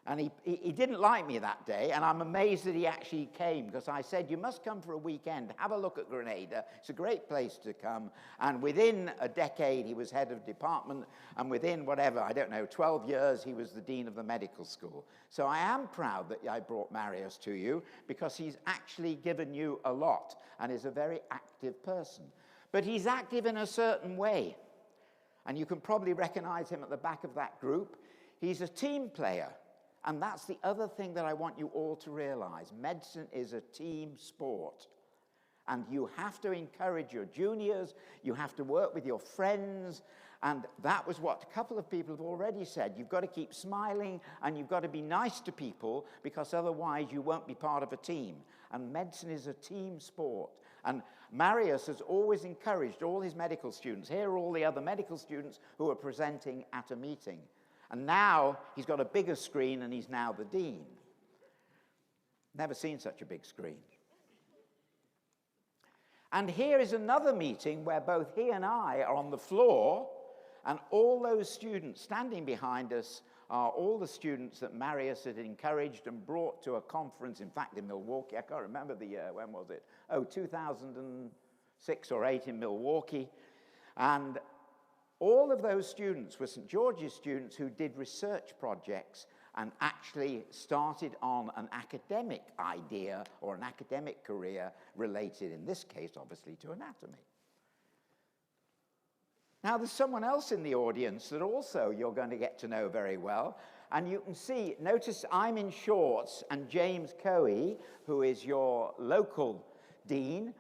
And he didn't like me that day, and I'm amazed that he actually came, because I said, you must come for a weekend, have a look at Grenada. It's a great place to come. And within a decade, he was head of department, and within whatever, I don't know, 12 years, he was the dean of the medical school. So I am proud that I brought Marius to you, because he's actually given you a lot, and is a very active person. But he's active in a certain way. And you can probably recognize him at the back of that group. He's a team player. And that's the other thing that I want you all to realize. Medicine is a team sport. And you have to encourage your juniors, you have to work with your friends, and that was what a couple of people have already said. You've got to keep smiling, and you've got to be nice to people, because otherwise you won't be part of a team. And medicine is a team sport. And Marius has always encouraged all his medical students. Here are all the other medical students who are presenting at a meeting. And now he's got a bigger screen, and he's now the dean. Never seen such a big screen. And here is another meeting where both he and I are on the floor, and all those students standing behind us are all the students that Marius had encouraged and brought to a conference, in fact, in Milwaukee. I can't remember the year. When was it? Oh, 2006 or 8 in Milwaukee. And all of those students were St. George's students who did research projects and actually started on an academic idea or an academic career related, in this case, obviously, to anatomy. Now, there's someone else in the audience that also you're going to get to know very well. And you can see, notice I'm in shorts, and James Coey, who is your local dean,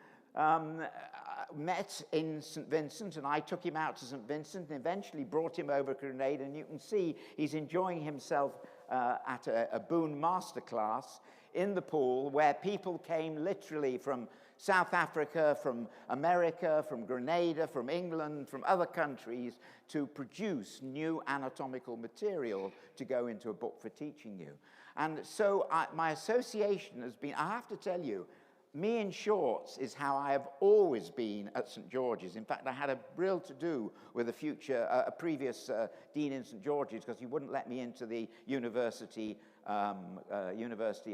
met in St. Vincent, and I took him out to St. Vincent and eventually brought him over to Grenada, and you can see he's enjoying himself at a Boone masterclass in the pool, where people came literally from South Africa, from America, from Grenada, from England, from other countries to produce new anatomical material to go into a book for teaching you. And so my association has been, I have to tell you, me in shorts is how I have always been at St. George's. In fact, I had a real to-do with a previous dean in St. George's, because he wouldn't let me into the university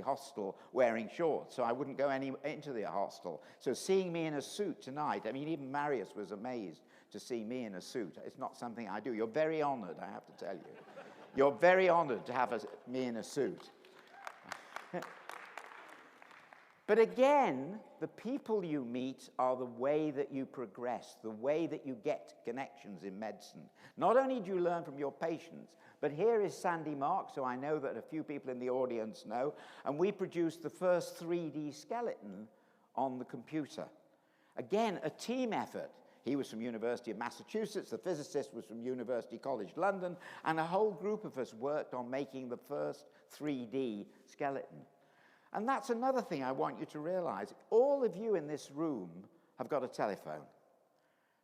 hostel wearing shorts, so I wouldn't go into the hostel. So seeing me in a suit tonight, I mean, even Marius was amazed to see me in a suit. It's not something I do. You're very honored, I have to tell you. You're very honored to have me in a suit. But again, the people you meet are the way that you progress, the way that you get connections in medicine. Not only do you learn from your patients, but here is Sandy Marks, who I know that a few people in the audience know, and we produced the first 3D skeleton on the computer. Again, a team effort. He was from University of Massachusetts, the physicist was from University College London, and a whole group of us worked on making the first 3D skeleton. And that's another thing I want you to realize. All of you in this room have got a telephone.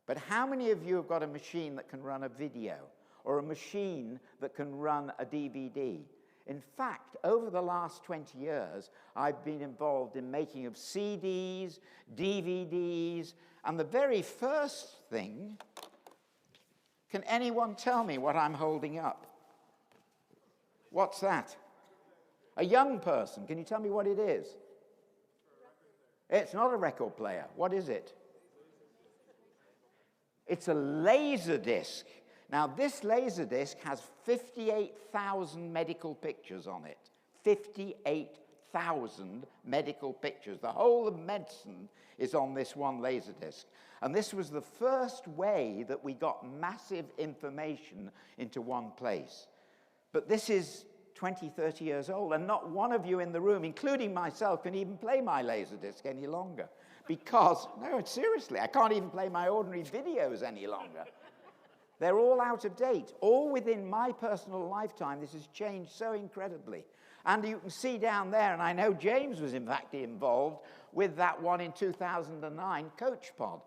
But how many of you have got a machine that can run a video, or a machine that can run a DVD? In fact, over the last 20 years, I've been involved in making of CDs, DVDs, and the very first thing, can anyone tell me what I'm holding up? What's that? A young person. Can you tell me what it is? It's not a record player. What is it? It's a laser disc. Now, this laser disc has 58,000 medical pictures on it. 58,000 medical pictures. The whole of medicine is on this one Laserdisc. And this was the first way that we got massive information into one place. But this is 20, 30 years old, and not one of you in the room, including myself, can even play my Laserdisc any longer. Because, no, seriously, I can't even play my ordinary videos any longer. They're all out of date. All within my personal lifetime, this has changed so incredibly. And you can see down there, and I know James was in fact involved with that one in 2009, Coach Pod.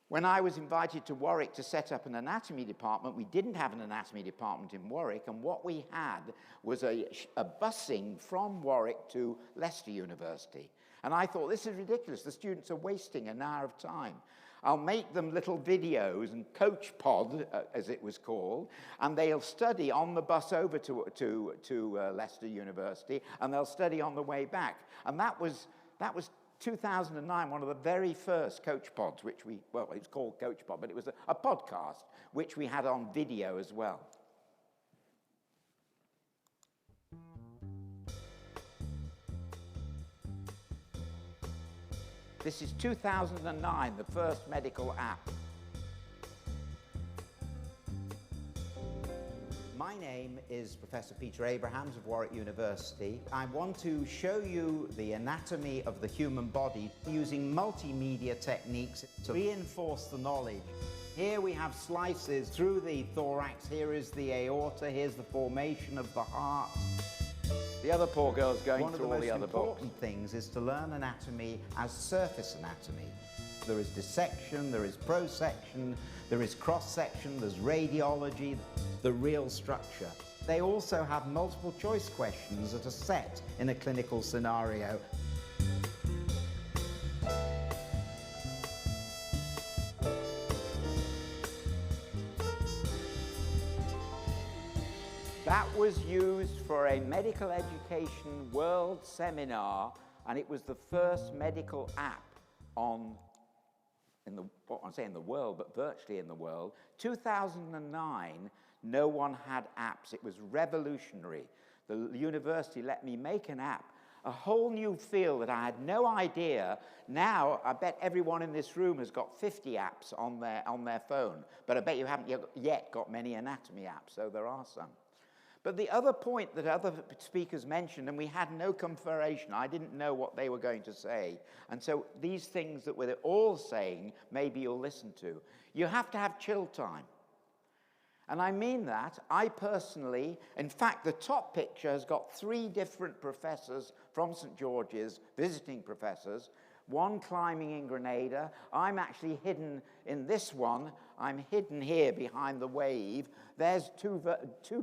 When I was invited to Warwick to set up an anatomy department, we didn't have an anatomy department in Warwick, and what we had was a busing from Warwick to Leicester University. And I thought, this is ridiculous. The students are wasting an hour of time. I'll make them little videos and Coach Pod, as it was called, and they'll study on the bus over to Leicester University, and they'll study on the way back. And that was 2009, one of the very first Coach Pods, which it was called Coach Pod, but it was a podcast, which we had on video as well. This is 2009, the first medical app. My name is Professor Peter Abrahams of Warwick University. I want to show you the anatomy of the human body using multimedia techniques to reinforce the knowledge. Here we have slices through the thorax. Here is the aorta. Here's the formation of the heart. The other poor girl's going through all the other books. One of the most important things is to learn anatomy as surface anatomy. There is dissection, there is prosection, there is cross-section, there's radiology, the real structure. They also have multiple choice questions that are set in a clinical scenario. That was used for a medical education world seminar, and it was the first medical app in the world, but virtually in the world. 2009, no one had apps. It was revolutionary. The university let me make an app, a whole new field that I had no idea. Now, I bet everyone in this room has got 50 apps on their phone, but I bet you haven't yet got many anatomy apps, so there are some. But the other point that other speakers mentioned, and we had no confirmation, I didn't know what they were going to say, and so these things that we're all saying, maybe you'll listen to. You have to have chill time. And I mean that. I personally, in fact, the top picture has got 3 different professors from St. George's, visiting professors, one climbing in Grenada. I'm actually hidden in this one. I'm hidden here behind the wave. There's two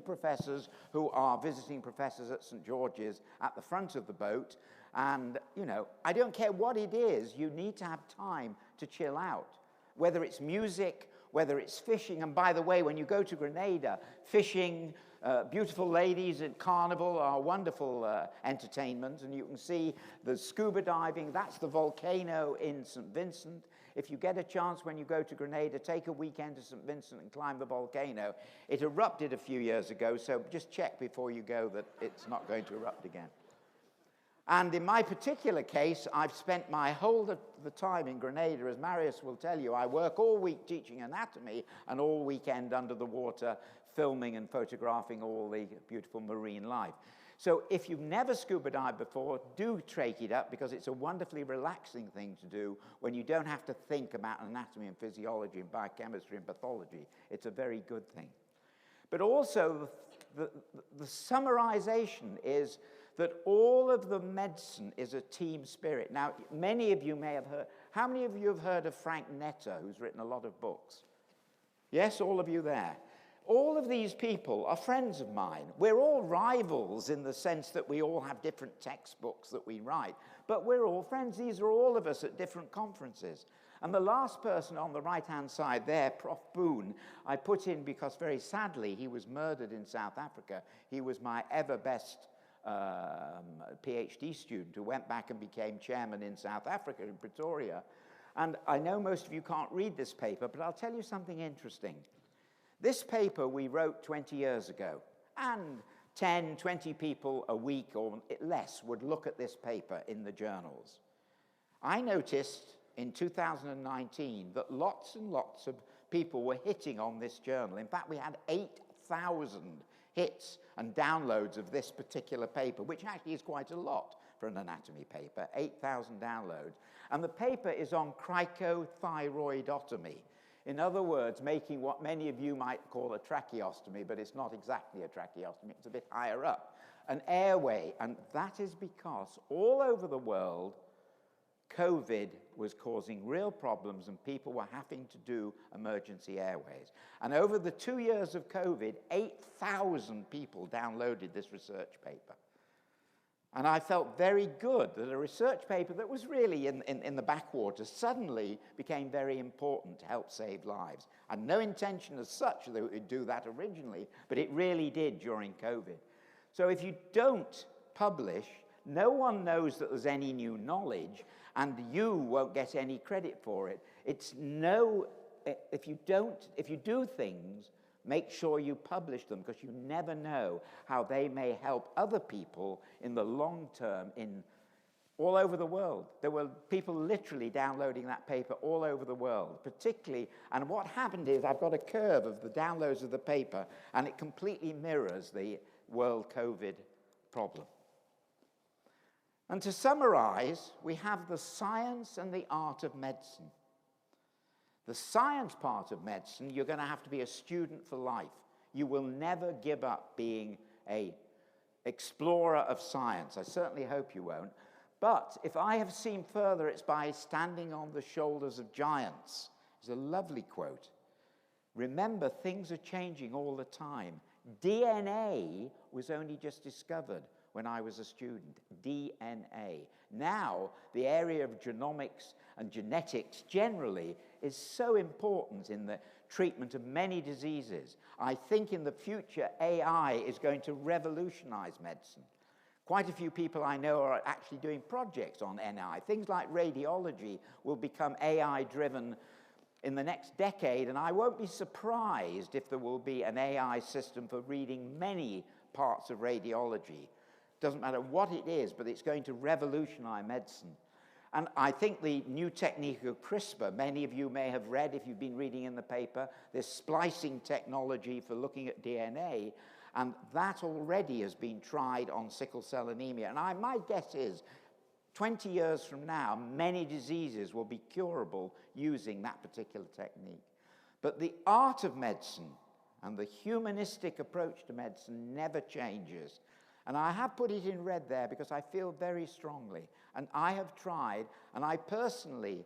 professors who are visiting professors at St. George's at the front of the boat. And, you know, I don't care what it is, you need to have time to chill out. Whether it's music, whether it's fishing. And by the way, when you go to Grenada, fishing, beautiful ladies at Carnival are wonderful entertainment, and you can see the scuba diving. That's the volcano in St. Vincent. If you get a chance when you go to Grenada, take a weekend to St. Vincent and climb the volcano. It erupted a few years ago, so just check before you go that it's not going to erupt again. And in my particular case, I've spent my whole of the time in Grenada, as Marius will tell you. I work all week teaching anatomy and all weekend under the water filming and photographing all the beautiful marine life. So if you've never scuba dived before, do take it up, because it's a wonderfully relaxing thing to do when you don't have to think about anatomy and physiology and biochemistry and pathology. It's a very good thing. But also, the summarization is that all of the medicine is a team spirit. Now, many of you may have heard, how many of you have heard of Frank Netter, who's written a lot of books? Yes, all of you there. All of these people are friends of mine. We're all rivals in the sense that we all have different textbooks that we write, but we're all friends. These are all of us at different conferences. And the last person on the right-hand side there, Prof. Boone, I put in because very sadly he was murdered in South Africa. He was my ever best PhD student who went back and became chairman in South Africa, in Pretoria. And I know most of you can't read this paper, but I'll tell you something interesting. This paper we wrote 20 years ago, and 10, 20 people a week or less would look at this paper in the journals. I noticed in 2019 that lots and lots of people were hitting on this journal. In fact, we had 8,000 hits and downloads of this particular paper, which actually is quite a lot for an anatomy paper, 8,000 downloads. And the paper is on cricothyroidotomy. In other words, making what many of you might call a tracheostomy, but it's not exactly a tracheostomy, it's a bit higher up, an airway. And that is because all over the world, COVID was causing real problems and people were having to do emergency airways. And over the 2 years of COVID, 8,000 people downloaded this research paper. And I felt very good that a research paper that was really in the backwater suddenly became very important to help save lives. I had no intention as such that it would do that originally, but it really did during COVID. So if you don't publish, no one knows that there's any new knowledge, and you won't get any credit for it. If you do things, make sure you publish them, because you never know how they may help other people in the long term all over the world. There were people literally downloading that paper all over the world, particularly, and what happened is I've got a curve of the downloads of the paper, and it completely mirrors the world COVID problem. And to summarize, we have the science and the art of medicine. The science part of medicine, you're going to have to be a student for life. You will never give up being an explorer of science. I certainly hope you won't. But if I have seen further, it's by standing on the shoulders of giants. It's a lovely quote. Remember, things are changing all the time. DNA was only just discovered when I was a student, DNA. Now, the area of genomics and genetics generally is so important in the treatment of many diseases. I think in the future, AI is going to revolutionize medicine. Quite a few people I know are actually doing projects on AI. Things like radiology will become AI-driven in the next decade, and I won't be surprised if there will be an AI system for reading many parts of radiology. Doesn't matter what it is, but it's going to revolutionize medicine. And I think the new technique of CRISPR, many of you may have read, if you've been reading in the paper, this splicing technology for looking at DNA, and that already has been tried on sickle cell anemia. And my guess is, 20 years from now, many diseases will be curable using that particular technique. But the art of medicine and the humanistic approach to medicine never changes. And I have put it in red there because I feel very strongly. And I have tried, and I personally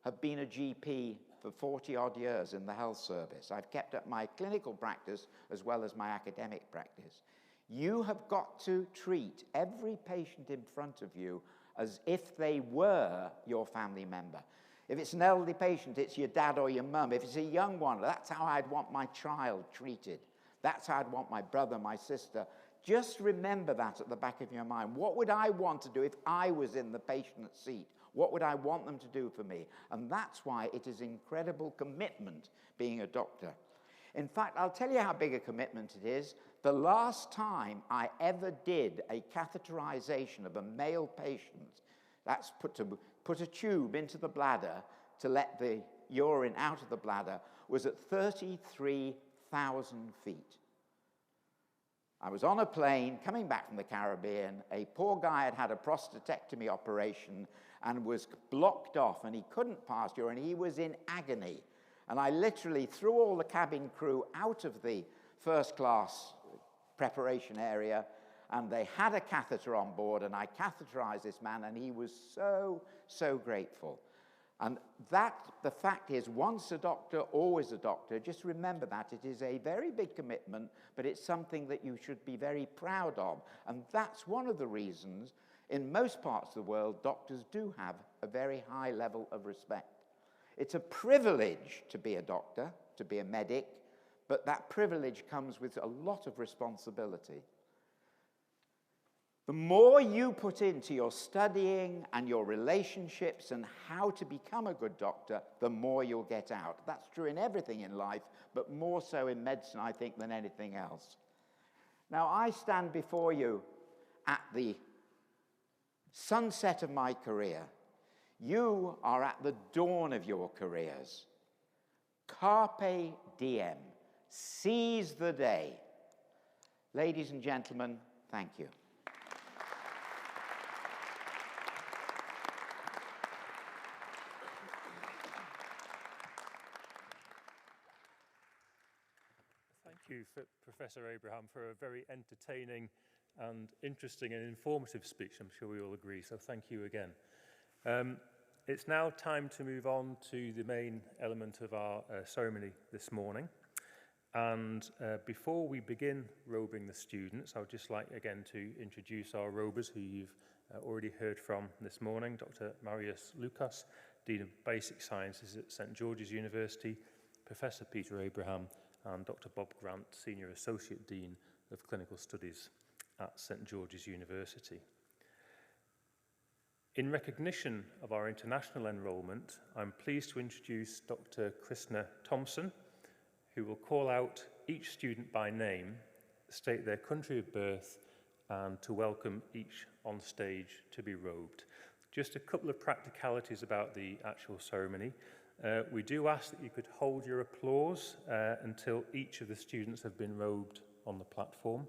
have been a GP for 40-odd years in the health service. I've kept up my clinical practice as well as my academic practice. You have got to treat every patient in front of you as if they were your family member. If it's an elderly patient, it's your dad or your mum. If it's a young one, that's how I'd want my child treated. That's how I'd want my brother, my sister. Just remember that at the back of your mind. What would I want to do if I was in the patient's seat? What would I want them to do for me? And that's why it is incredible commitment being a doctor. In fact, I'll tell you how big a commitment it is. The last time I ever did a catheterization of a male patient, that's put a tube into the bladder to let the urine out of the bladder, was at 33,000 feet. I was on a plane coming back from the Caribbean. A poor guy had had a prostatectomy operation and was blocked off, and he couldn't pass urine. He was in agony. And I literally threw all the cabin crew out of the first class preparation area, and they had a catheter on board, and I catheterized this man, and he was so, so grateful. And the fact is, once a doctor, always a doctor. Just remember that. It is a very big commitment, but it's something that you should be very proud of. And that's one of the reasons, in most parts of the world, doctors do have a very high level of respect. It's a privilege to be a doctor, to be a medic, but that privilege comes with a lot of responsibility. The more you put into your studying and your relationships and how to become a good doctor, the more you'll get out. That's true in everything in life, but more so in medicine, I think, than anything else. Now, I stand before you at the sunset of my career. You are at the dawn of your careers. Carpe diem. Seize the day. Ladies and gentlemen, thank you. Thank you, Professor Abraham, for a very entertaining and interesting and informative speech. I'm sure we all agree, so thank you again. It's now time to move on to the main element of our ceremony this morning. And before we begin robing the students, I would just like again to introduce our robers who you've already heard from this morning. Dr. Marius Lucas, Dean of Basic Sciences at St. George's University, Professor Peter Abraham, and Dr. Bob Grant, Senior Associate Dean of Clinical Studies at St. George's University. In recognition of our international enrolment, I'm pleased to introduce Dr. Krishna Thompson, who will call out each student by name, state their country of birth, and to welcome each on stage to be robed. Just a couple of practicalities about the actual ceremony. We do ask that you could hold your applause until each of the students have been robed on the platform.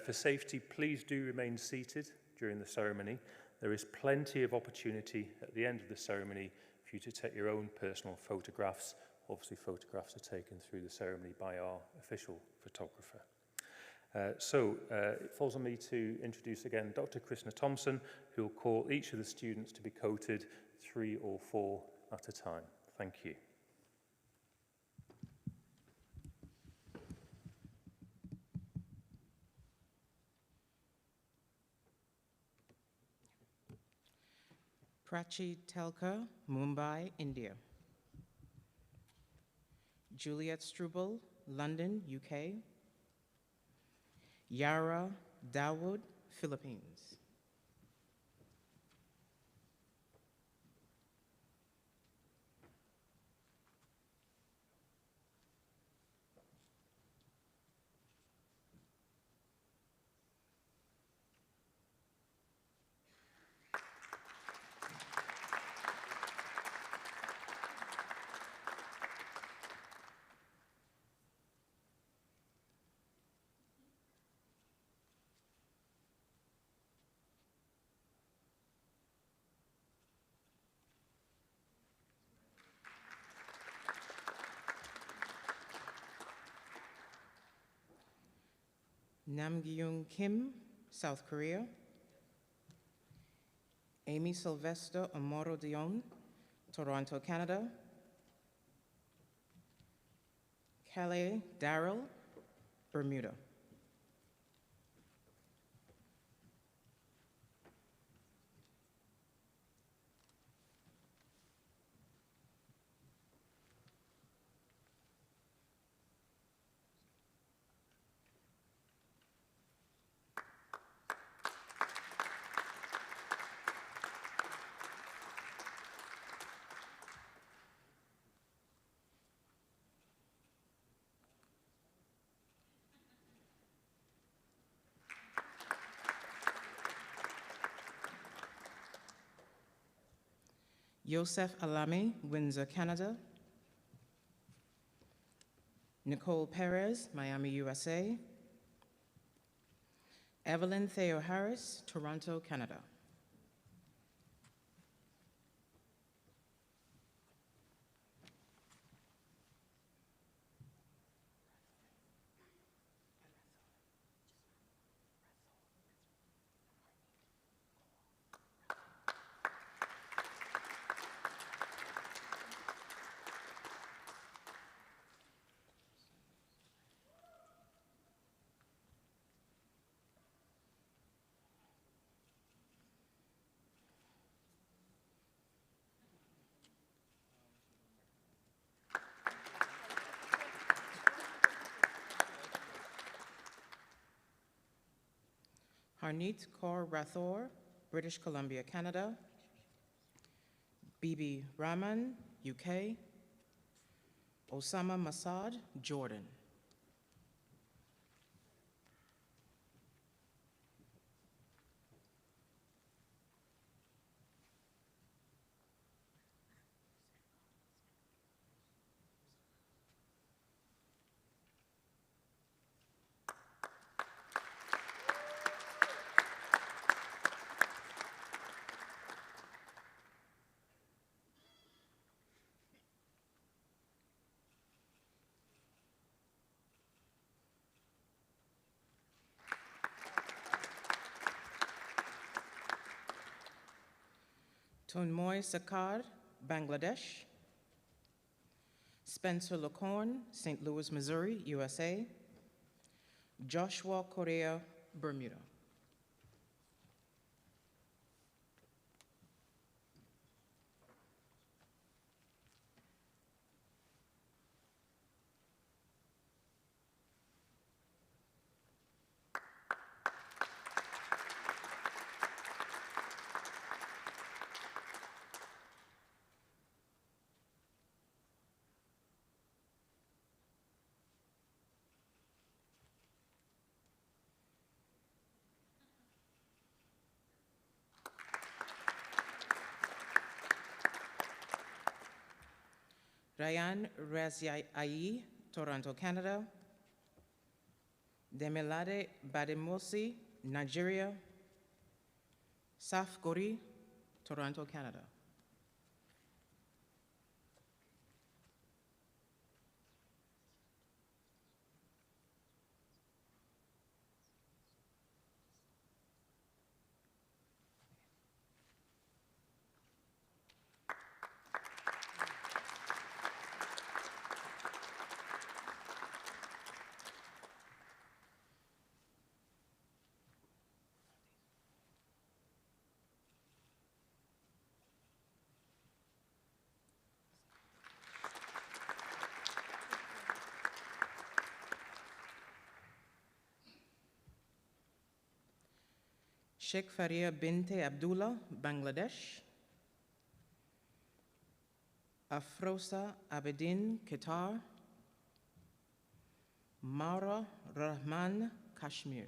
For safety, please do remain seated during the ceremony. There is plenty of opportunity at the end of the ceremony for you to take your own personal photographs. Obviously, photographs are taken through the ceremony by our official photographer. It falls on me to introduce again Dr. Krishna Thompson, who will call each of the students to be coated 3 or 4 at a time. Thank you. Prachi Telka, Mumbai, India. Juliet Struble, London, UK. Yara Dawood, Philippines. Namgyung Kim, South Korea. Amy Sylvester Amoro Dion, Toronto, Canada. Calais Darrell, Bermuda. Yosef Alami, Windsor, Canada. Nicole Perez, Miami, USA. Evelyn Theo Harris, Toronto, Canada. Harneet Kaur Rathore, British Columbia, Canada. Bibi Rahman, UK. Osama Masad, Jordan. Tonmoy Sakar, Bangladesh. Spencer Lacorn, St. Louis, Missouri, USA. Joshua Correa, Bermuda. Ryan Raziai, Toronto, Canada. Demilade Bademosi, Nigeria. Saf Gori, Toronto, Canada. Sheikh Faria Binte Abdullah, Bangladesh. Afrosa Abedin, Qatar. Mara Rahman, Kashmir.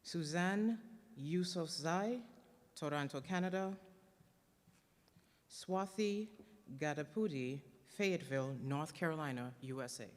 Suzanne Yousafzai, Toronto, Canada. Swathi Gadapudi, Fayetteville, North Carolina, USA.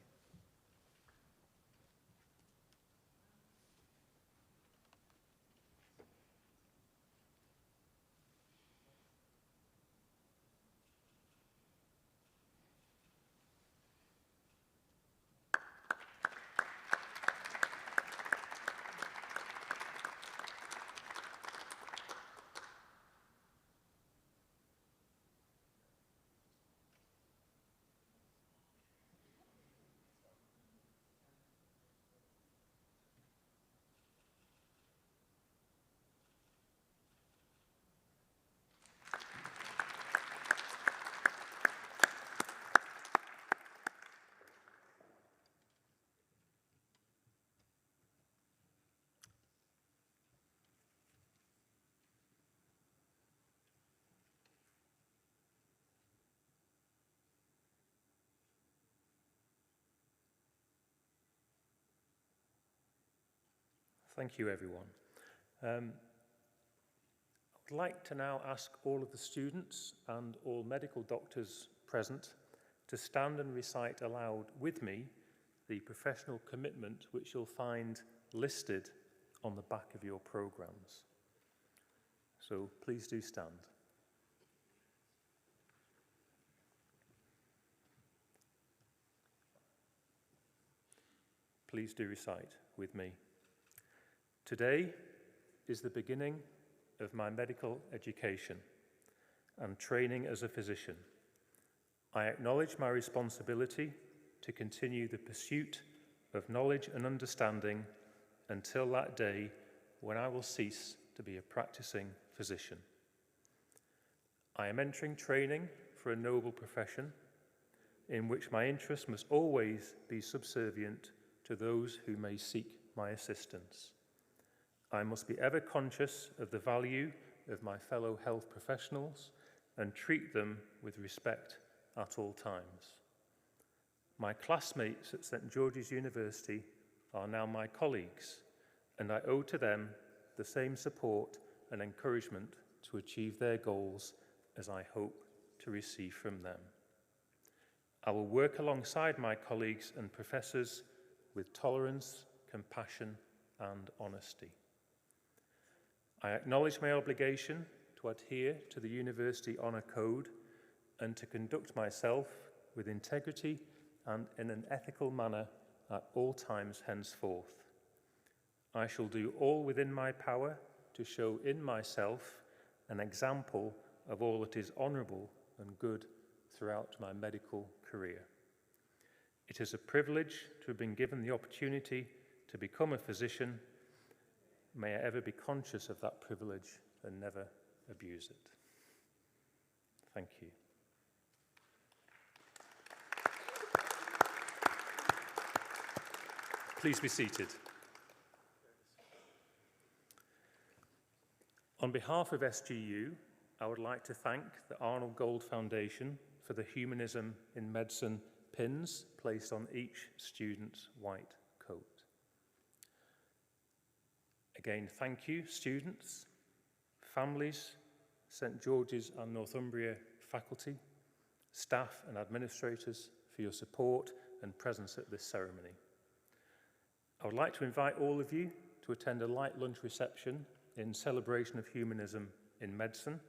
Thank you, everyone. I would like to now ask all of the students and all medical doctors present to stand and recite aloud with me the professional commitment which you'll find listed on the back of your programs. So please do stand. Please do recite with me. Today is the beginning of my medical education and training as a physician. I acknowledge my responsibility to continue the pursuit of knowledge and understanding until that day when I will cease to be a practicing physician. I am entering training for a noble profession in which my interests must always be subservient to those who may seek my assistance. I must be ever conscious of the value of my fellow health professionals and treat them with respect at all times. My classmates at St George's University are now my colleagues, and I owe to them the same support and encouragement to achieve their goals as I hope to receive from them. I will work alongside my colleagues and professors with tolerance, compassion, and honesty. I acknowledge my obligation to adhere to the University Honour Code and to conduct myself with integrity and in an ethical manner at all times henceforth. I shall do all within my power to show in myself an example of all that is honourable and good throughout my medical career. It is a privilege to have been given the opportunity to become a physician. May I ever be conscious of that privilege and never abuse it. Thank you. Please be seated. On behalf of SGU, I would like to thank the Arnold Gold Foundation for the Humanism in Medicine pins placed on each student's white coat. Again, thank you, students, families, St George's and Northumbria faculty, staff and administrators for your support and presence at this ceremony. I would like to invite all of you to attend a light lunch reception in celebration of humanism in medicine.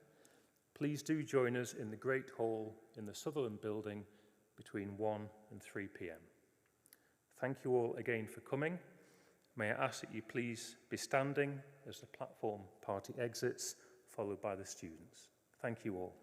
Please do join us in the Great Hall in the Sutherland Building between 1 and 3 p.m. Thank you all again for coming. May I ask that you please be standing as the platform party exits, followed by the students. Thank you all.